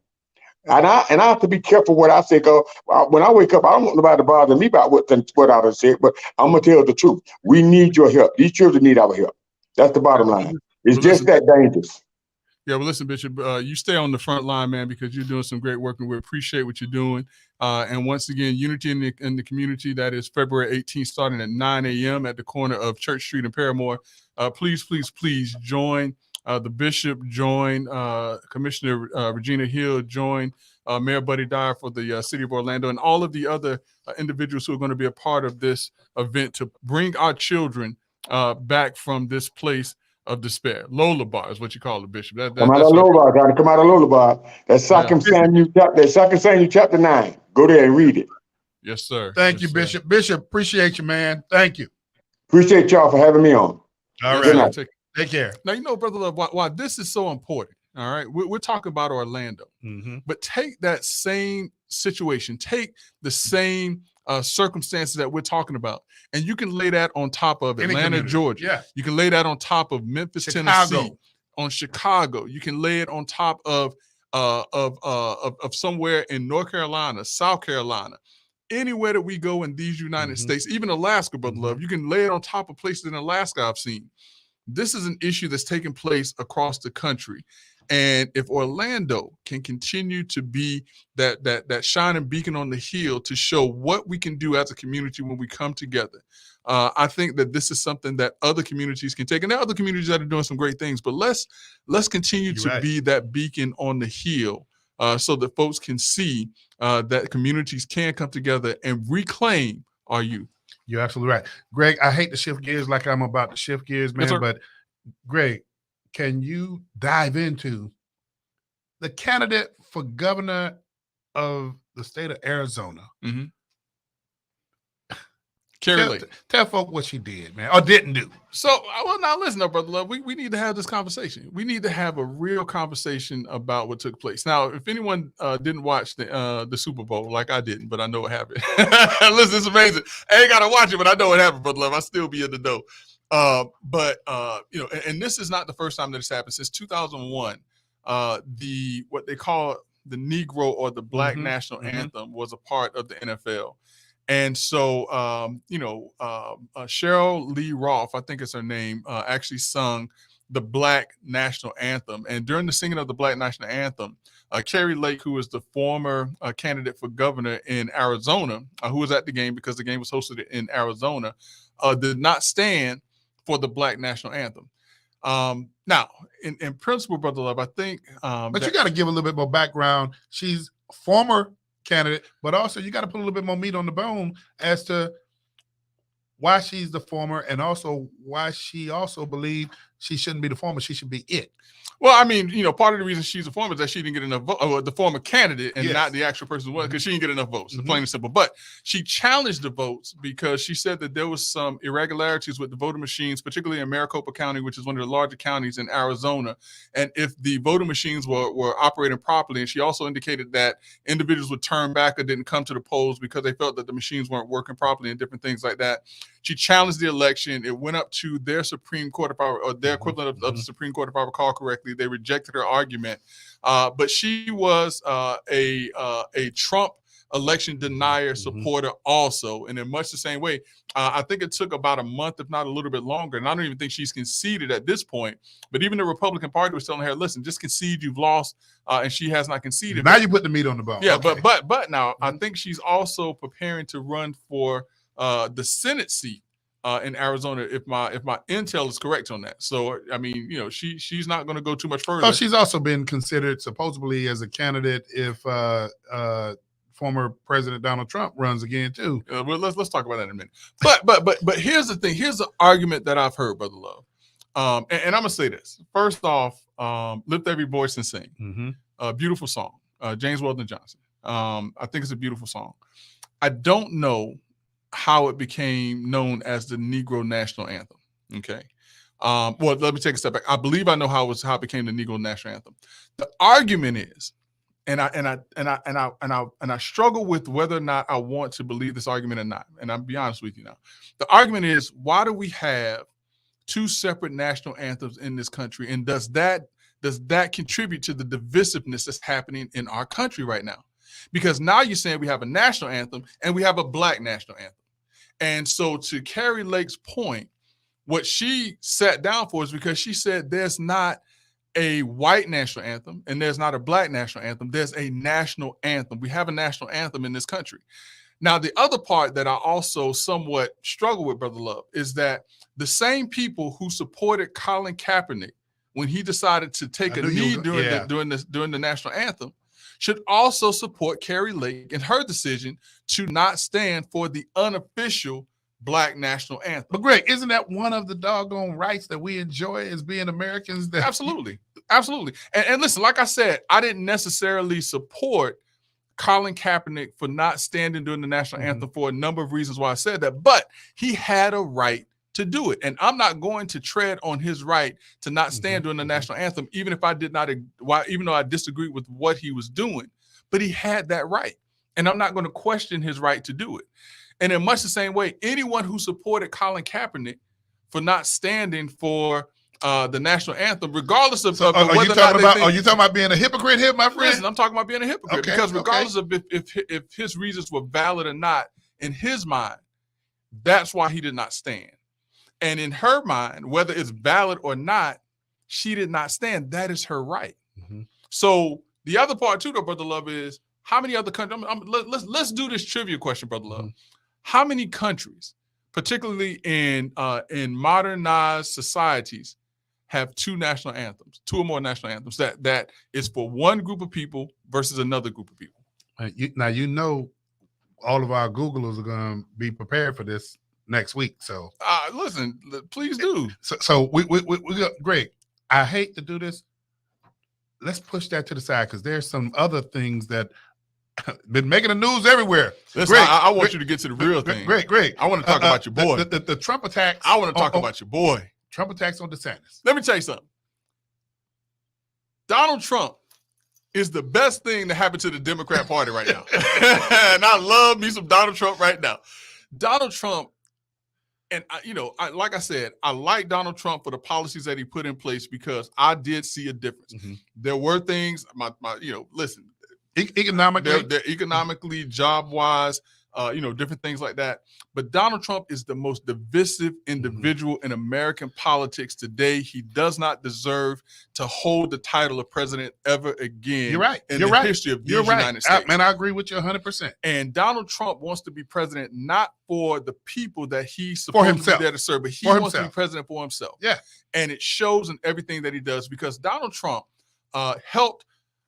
And I have to be careful what I say, because when I wake up, I don't want nobody to bother me about what I done said, but I'm gonna tell the truth. We need your help. These children need our help. That's the bottom line. It's just that dangerous. Yeah, well, listen, Bishop, you stay on the front line, man, because you're doing some great work, and we appreciate what you're doing. And once again, unity in the community. That is February 18th, starting at 9 a.m. at the corner of Church Street and Paramore. Please join the bishop, join Commissioner Regina Hill, join Mayor Buddy Dyer for the city of Orlando, and all of the other individuals who are going to be a part of this event to bring our children back from this place of despair. Lola Bar is what you call it, Bishop. Come out of Lola Bar. Got to come out of Lola Bar. That's 2 Samuel chapter 9. Go there and read it. Yes, sir. Thank you, Bishop. Bishop, appreciate you, man. Thank you. Appreciate y'all for having me on. All right. Take care. Now, Brother Love, why this is so important, all right? We're talking about Orlando, but take that same situation, take the same circumstances that we're talking about, and you can lay that on top of Atlanta, Georgia. Yeah. You can lay that on top of Memphis, Tennessee, on Chicago. You can lay it on top of somewhere in North Carolina, South Carolina. Anywhere that we go in these United States, even Alaska, Brother Love, you can lay it on top of places in Alaska I've seen. This is an issue that's taking place across the country. And if Orlando can continue to be that shining beacon on the hill to show what we can do as a community when we come together, I think that this is something that other communities can take. And there are other communities that are doing some great things, but let's continue to be that beacon on the hill so that folks can see that communities can come together and reclaim our youth. You're absolutely right. Greg, I hate to shift gears like I'm about to shift gears, man, but Greg, can you dive into the candidate for governor of the state of Arizona? Tell folk what she did, man, or didn't do. So, well, now listen up, Brother Love. We need to have this conversation. We need to have a real conversation about what took place. Now, if anyone didn't watch the Super Bowl, like I didn't, but I know what happened. Listen, it's amazing. I ain't got to watch it, but I know what happened, Brother Love. I still be in the know. But and this is not the first time that it's happened. Since 2001, what they call the Negro or the Black national anthem was a part of the NFL. And so, Cheryl Lee Roth, I think it's her name, actually sung the Black national anthem. And during the singing of the Black national anthem, Carrie Lake, who is the former candidate for governor in Arizona, who was at the game because the game was hosted in Arizona, did not stand for the Black national anthem. Now, in principle, Brother Love, I think. But you got to give a little bit more background. She's a former candidate, but also you got to put a little bit more meat on the bone as to why she's the former, and also why she also believed she shouldn't be the former, she should be it. Well, I mean, part of the reason she's a former is that she didn't get enough votes, the former candidate, and not the actual person who was, because she didn't get enough votes, plain and simple. But she challenged the votes because she said that there was some irregularities with the voting machines, particularly in Maricopa County, which is one of the larger counties in Arizona. And if the voting machines were operating properly, and she also indicated that individuals would turn back or didn't come to the polls because they felt that the machines weren't working properly and different things like that. She challenged the election. It went up to their Supreme Court, or their equivalent of the Supreme Court, if I recall correctly. They rejected her argument, but she was a Trump election denier supporter also, and in much the same way. I think it took about a month, if not a little bit longer, and I don't even think she's conceded at this point. But even the Republican Party was telling her, "Listen, just concede you've lost," and she has not conceded. Now you put the meat on the bone. Yeah, okay. but now I think she's also preparing to run for the Senate seat in Arizona, if my intel is correct on that. So I mean, she's not going to go too much further. Oh, she's also been considered supposedly as a candidate if former President Donald Trump runs again too. Well, let's talk about that in a minute. But here's the thing. Here's the argument that I've heard, Brother Love. And I'm gonna say this. First off, Lift Every Voice and Sing. Beautiful song. James Weldon Johnson. I think it's a beautiful song. I don't know how it became known as the Negro National Anthem. Okay. Well, let me take a step back. I believe I know how it became the Negro National Anthem. The argument is, and I struggle with whether or not I want to believe this argument or not. And I'll be honest with you now. The argument is, why do we have two separate national anthems in this country? And does that contribute to the divisiveness that's happening in our country right now? Because now you're saying we have a national anthem and we have a Black national anthem. And so to Carrie Lake's point, what she sat down for is because she said there's not a white national anthem and there's not a Black national anthem. There's a national anthem. We have a national anthem in this country. Now, the other part that I also somewhat struggle with, Brother Love, is that the same people who supported Colin Kaepernick when he decided to take a knee during the national anthem should also support Carrie Lake in her decision to not stand for the unofficial Black national anthem. But Greg, isn't that one of the doggone rights that we enjoy as being Americans? Absolutely. And listen, like I said, I didn't necessarily support Colin Kaepernick for not standing during the national anthem for a number of reasons why I said that, but he had a right to do it. And I'm not going to tread on his right to not stand during the national anthem, even though I disagree with what he was doing, but he had that right. And I'm not going to question his right to do it. And in much the same way, anyone who supported Colin Kaepernick for not standing for the national anthem, regardless of whether are you talking about being a hypocrite here, my friend? Listen, I'm talking about being a hypocrite because regardless of if his reasons were valid or not, in his mind, that's why he did not stand. And in her mind, whether it's valid or not, she did not stand. That is her right. So the other part too, though, Brother Love, is how many other countries? Let's do this trivia question, Brother Love. How many countries, particularly in modernized societies, have two national anthems, two or more national anthems that is for one group of people versus another group of people? Now all of our Googlers are going to be prepared for this next week. So listen, please do. So we Greg, I hate to do this. Let's push that to the side because there's some other things that been making the news everywhere. Listen, Greg, I want you to get to the real thing. Greg, I want to talk about your boy. The Trump attacks. I want to talk about your boy. Trump attacks on DeSantis. Let me tell you something. Donald Trump is the best thing to happen to the Democrat Party right now. And I love me some Donald Trump right now. Donald Trump, and like I said, I like Donald Trump for the policies that he put in place because I did see a difference. There were things, listen, Economically, they're economically, job wise, different things like that. But Donald Trump is the most divisive individual in American politics today. He does not deserve to hold the title of president ever again. You're right. In the history of the United States. Man, I agree with you 100%. And Donald Trump wants to be president not for the people that he's supposed to be there to serve, but he wants to be president for himself. Yeah. And it shows in everything that he does, because Donald Trump helped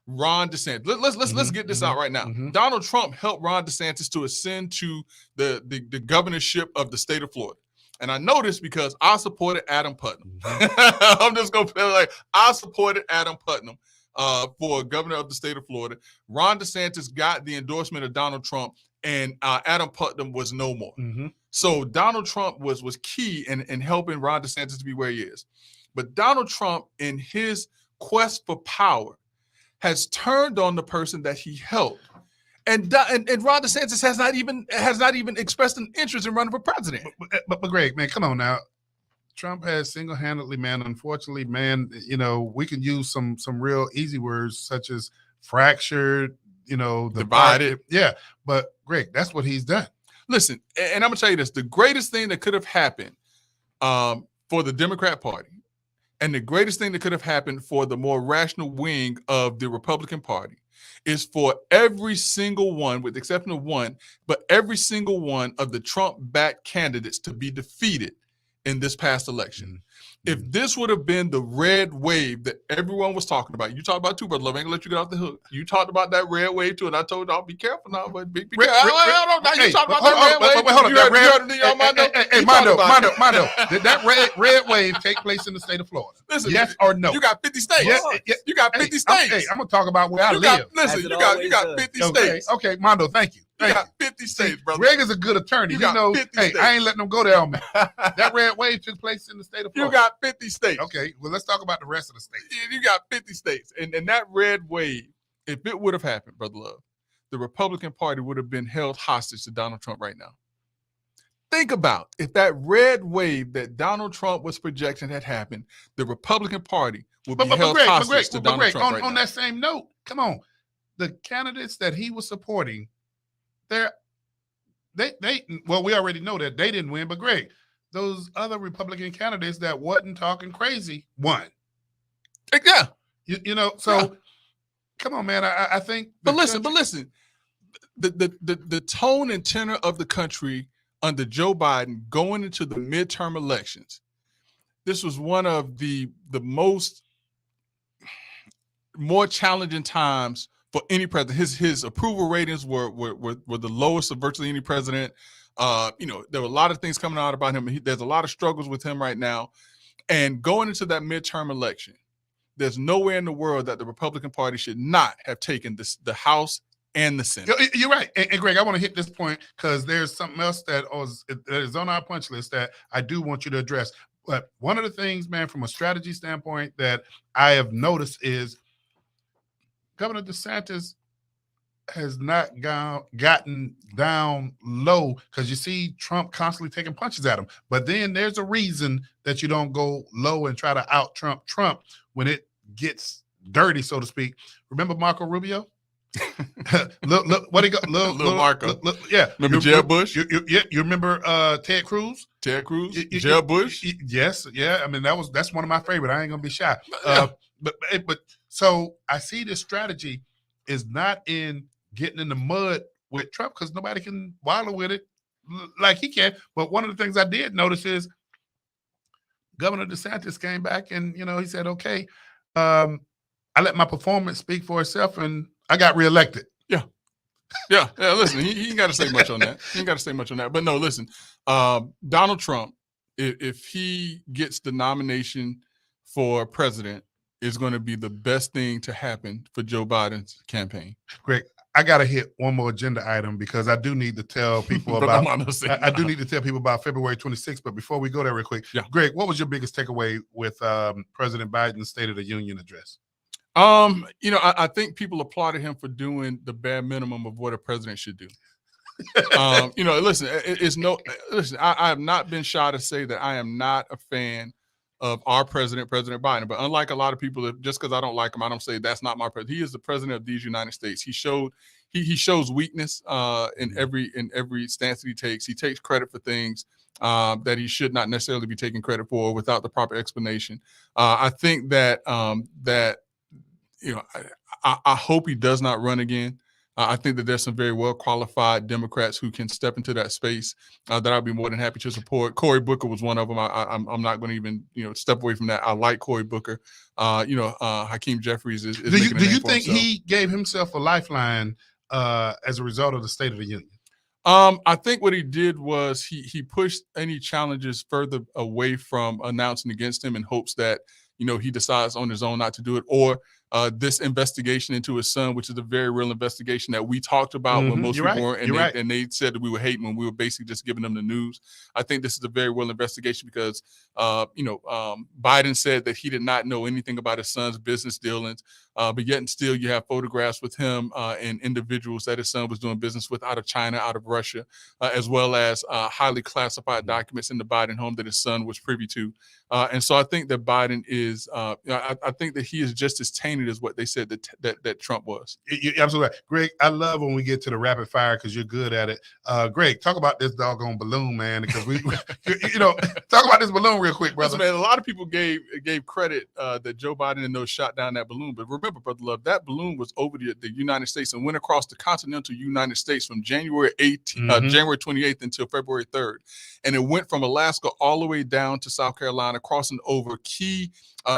Ron DeSantis. Let's get this out right now. Donald Trump helped Ron DeSantis to ascend to the governorship of the state of Florida. And I know this because I supported Adam Putnam. I'm just going to feel like I supported Adam Putnam for governor of the state of Florida. Ron DeSantis got the endorsement of Donald Trump, and Adam Putnam was no more. So Donald Trump was key in helping Ron DeSantis to be where he is. But Donald Trump, in his quest for power, has turned on the person that he helped, and Ron DeSantis has not even expressed an interest in running for president. But Greg, man, come on now. Trump has single-handedly, man. Unfortunately, man, we can use some real easy words such as fractured, divided. Yeah, but Greg, that's what he's done. Listen, and I'm gonna tell you this: the greatest thing that could have happened for the Democrat Party, and the greatest thing that could have happened for the more rational wing of the Republican Party, is for every single one, with the exception of one, but every single one of the Trump-backed candidates to be defeated in this past election. If this would have been the red wave that everyone was talking about, you talked about too, Brother Love, I ain't gonna let you get off the hook. You talked about that red wave too, and I told y'all, be careful now, but be careful. You talked about that red wave. Hold on, Hey, Mondo, did that red wave take place in the state of Florida? Listen, yes or no? You got 50 states. You got 50 states. I'm gonna talk about where I live. Listen, you got 50 states. Okay, Mondo, thank you. You got 50 states, brother. Greg is a good attorney. He knows, hey, I ain't letting them go there on me. That red wave took place in the state of Florida. You got 50 states. Okay, well, let's talk about the rest of the states. You got 50 states. And that red wave, if it would have happened, Brother Love, the Republican Party would have been held hostage to Donald Trump right now. Think about if that red wave that Donald Trump was projecting had happened, the Republican Party would be held hostage to Donald Trump right now. On that same note, come on. The candidates that he was supporting, we already know that they didn't win, but Greg, those other Republican candidates that wasn't talking crazy won. Yeah. Come on, man. I think. But listen, the tone and tenor of the country under Joe Biden going into the midterm elections, this was one of the more challenging times for any president. His approval ratings were the lowest of virtually any president. There were a lot of things coming out about him. There's a lot of struggles with him right now. And going into that midterm election, there's nowhere in the world that the Republican Party should not have taken the House and the Senate. You're right. And Greg, I want to hit this point because there's something else that is on our punch list that I do want you to address. But one of the things, man, from a strategy standpoint that I have noticed is Governor DeSantis has not gotten down low because you see Trump constantly taking punches at him. But then there's a reason that you don't go low and try to out Trump when it gets dirty, so to speak. Remember Marco Rubio? Look, what he got? Little Marco. Yeah. Remember Jeb Bush? You remember Ted Cruz? Ted Cruz? Jeb Bush? Yes. Yeah. I mean, that's one of my favorite. I ain't gonna be shy. But so I see this strategy is not in getting in the mud with Trump because nobody can wallow with it like he can. But one of the things I did notice is Governor DeSantis came back and he said, "Okay, I let my performance speak for itself, and I got reelected." Yeah. Listen, he ain't got to say much on that. But no, listen, Donald Trump, if he gets the nomination for president, is going to be the best thing to happen for Joe Biden's campaign. Greg, I got to hit one more agenda item because I do need to tell people about. I do need to tell people about February 26th. But before we go there, real quick, Greg, what was your biggest takeaway with President Biden's State of the Union address? I think people applauded him for doing the bare minimum of what a president should do. Listen, I have not been shy to say that I am not a fan our president, President Biden. But unlike a lot of people, just because I don't like him, I don't say that's not my president. He is the president of these United States. He shows weakness in every stance that he takes. He takes credit for things that he should not necessarily be taking credit for without the proper explanation. I think that I hope he does not run again. I think that there's some very well qualified Democrats who can step into that space that I'd be more than happy to support. Cory Booker was one of them. I'm not going to even step away from that. I like Cory Booker. Hakeem Jeffries is. Do you think he gave himself a lifeline as a result of the State of the Union? I think what he did was he pushed any challenges further away from announcing against him in hopes that he decides on his own not to do it, or this investigation into his son, which is a very real investigation that we talked about when most people weren't, and they said that we were hating when we were basically just giving them the news. I think this is a very real investigation because, Biden said that he did not know anything about his son's business dealings, but yet and still you have photographs with him and individuals that his son was doing business with out of China, out of Russia, as well as highly classified documents in the Biden home that his son was privy to. And so I think that Biden is, I think that he is just as tainted as what they said that Trump was. You're absolutely right. Greg, I love when we get to the rapid fire because you're good at it. Greg, talk about this doggone balloon, man, because we, talk about this balloon real quick, brother. Listen, man, a lot of people gave credit that Joe Biden and those shot down that balloon. But remember, Brother Love, that balloon was over the United States and went across the continental United States from January 28th until February 3rd. And it went from Alaska all the way down to South Carolina, crossing over key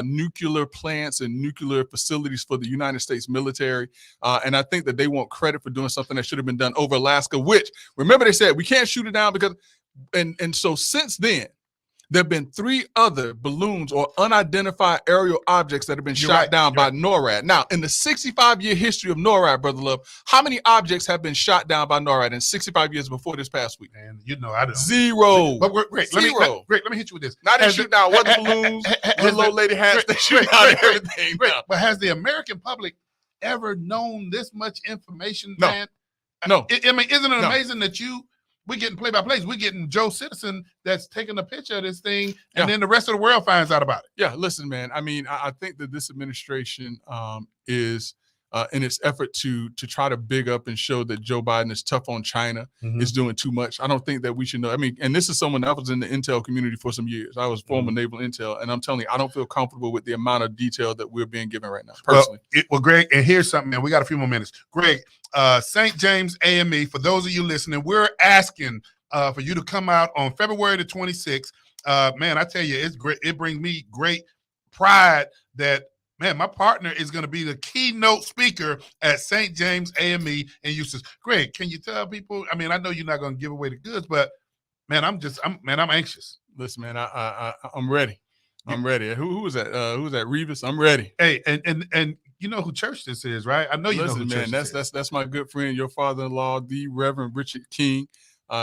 nuclear plants and nuclear facilities for the United States military. And I think that they want credit for doing something that should have been done over Alaska, which, remember, they said we can't shoot it down because, and so since then, there have been 3 other balloons or unidentified aerial objects that have been shot down by NORAD. Now, in the 65-year history of NORAD, Brother Love, how many objects have been shot down by NORAD in 65 years before this past week? And I don't. 0. But great. Zero. Let me hit you with this. Now they shoot down weather balloons, with low lady hats, they shoot down everything. But has the American public ever known this much information, No. man? No. I mean, isn't it amazing that we're getting play-by-plays. We're getting Joe Citizen that's taking a picture of this thing, and then the rest of the world finds out about it. Yeah, listen, man. I mean, I think that this administration is in its effort to try to big up and show that Joe Biden is tough on China, is doing too much. I don't think that we should know. I mean, and this is someone that was in the intel community for some years. I was former naval intel, and I'm telling you, I don't feel comfortable with the amount of detail that we're being given right now, personally. Well, Greg, and here's something, man. We got a few more minutes. Greg, St. James AME, for those of you listening, we're asking for you to come out on February the 26th. Man, I tell you, it's great. It brings me great pride that, man, my partner is going to be the keynote speaker at St. James AME in Eustis. Greg, can you tell people? I mean, I know you're not going to give away the goods, but man, I'm anxious. Listen, man, I'm ready. I'm ready. Who was that? Who was that? Revis? I'm ready. Hey, and you know who church this is, right? I know you know who church this is. That's my good friend, your father-in-law, the Reverend Richard King.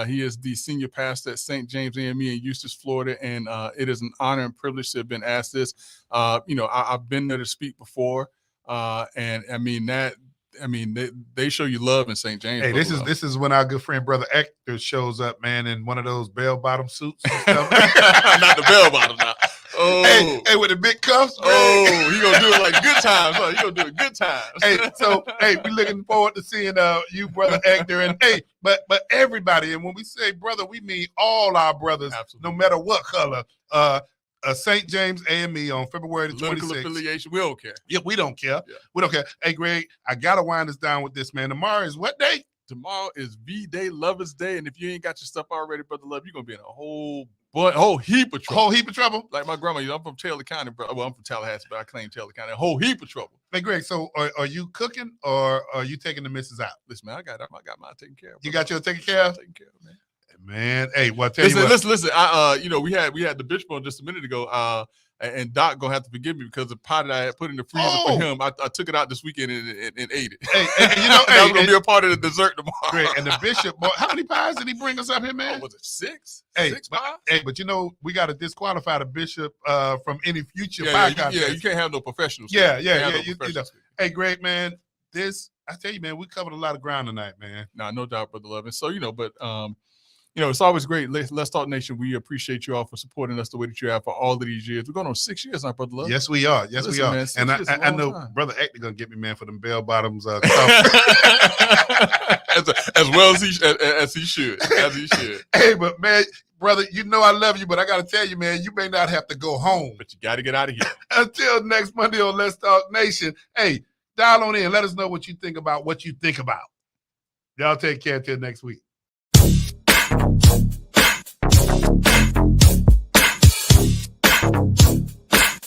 He is the senior pastor at St. James AME in Eustis, Florida, and it is an honor and privilege to have been asked this. I've been there to speak before, and I mean that. I mean, they show you love in St. James. Hey, this is when our good friend Brother Hector shows up, man, in one of those bell-bottom suits. And stuff. Not the bell-bottom now. Oh, hey, with the big cuffs. Oh, he gonna do it like good times. Huh? You gonna do it good times. Hey, we looking forward to seeing you, Brother Hector, and hey, but everybody. And when we say brother, we mean all our brothers, no matter what color. St. James AME on February the 26th. Political affiliation, we don't care. Yeah, we don't care. Yeah. We don't care. Hey, Greg, I gotta wind us down with this, man. Tomorrow is what day? Tomorrow is V-Day, Lover's Day, and if you ain't got your stuff already, Brother Love, you're gonna be in a whole heap of trouble. A whole heap of trouble. Like my grandma, I'm from Taylor County, bro. Well, I'm from Tallahassee, but I claim Taylor County. A whole heap of trouble. Hey, Greg, so are you cooking or are you taking the missus out? Listen, man, I got mine taken care of. You got yours taken care of? Taken care of, man. Man, hey, well, I tell you what. Listen. We had the bitch bone just a minute ago. And Doc gonna have to forgive me because the pie that I had put in the freezer for him, I took it out this weekend and ate it. Hey, that was gonna be a part of the dessert tomorrow. Great. And the bishop, boy, how many pies did he bring us up here, man? Was it 6? Hey, 6 pies? Hey, but we got to disqualify the bishop from any future pie contest. Yeah, you can't have no professionals. Yeah. You know. Hey, Greg, man, I tell you, man, we covered a lot of ground tonight, man. No doubt, Brother Love. And so, but you know, it's always great. Let's Talk Nation. We appreciate you all for supporting us the way that you have for all of these years. We're going on 6 years now, Brother Love. Yes, we are. Yes, Listen, we are. man, 6 and years is a I long know time. Brother Acton gonna get me, man, for them bell bottoms. as well as he should. As he should. Hey, but man, brother, you know I love you, but I got to tell you, man, you may not have to go home. But you got to get out of here. Until next Monday on Let's Talk Nation. Hey, dial on in. Let us know what you think about what you think about. Y'all take care till next week.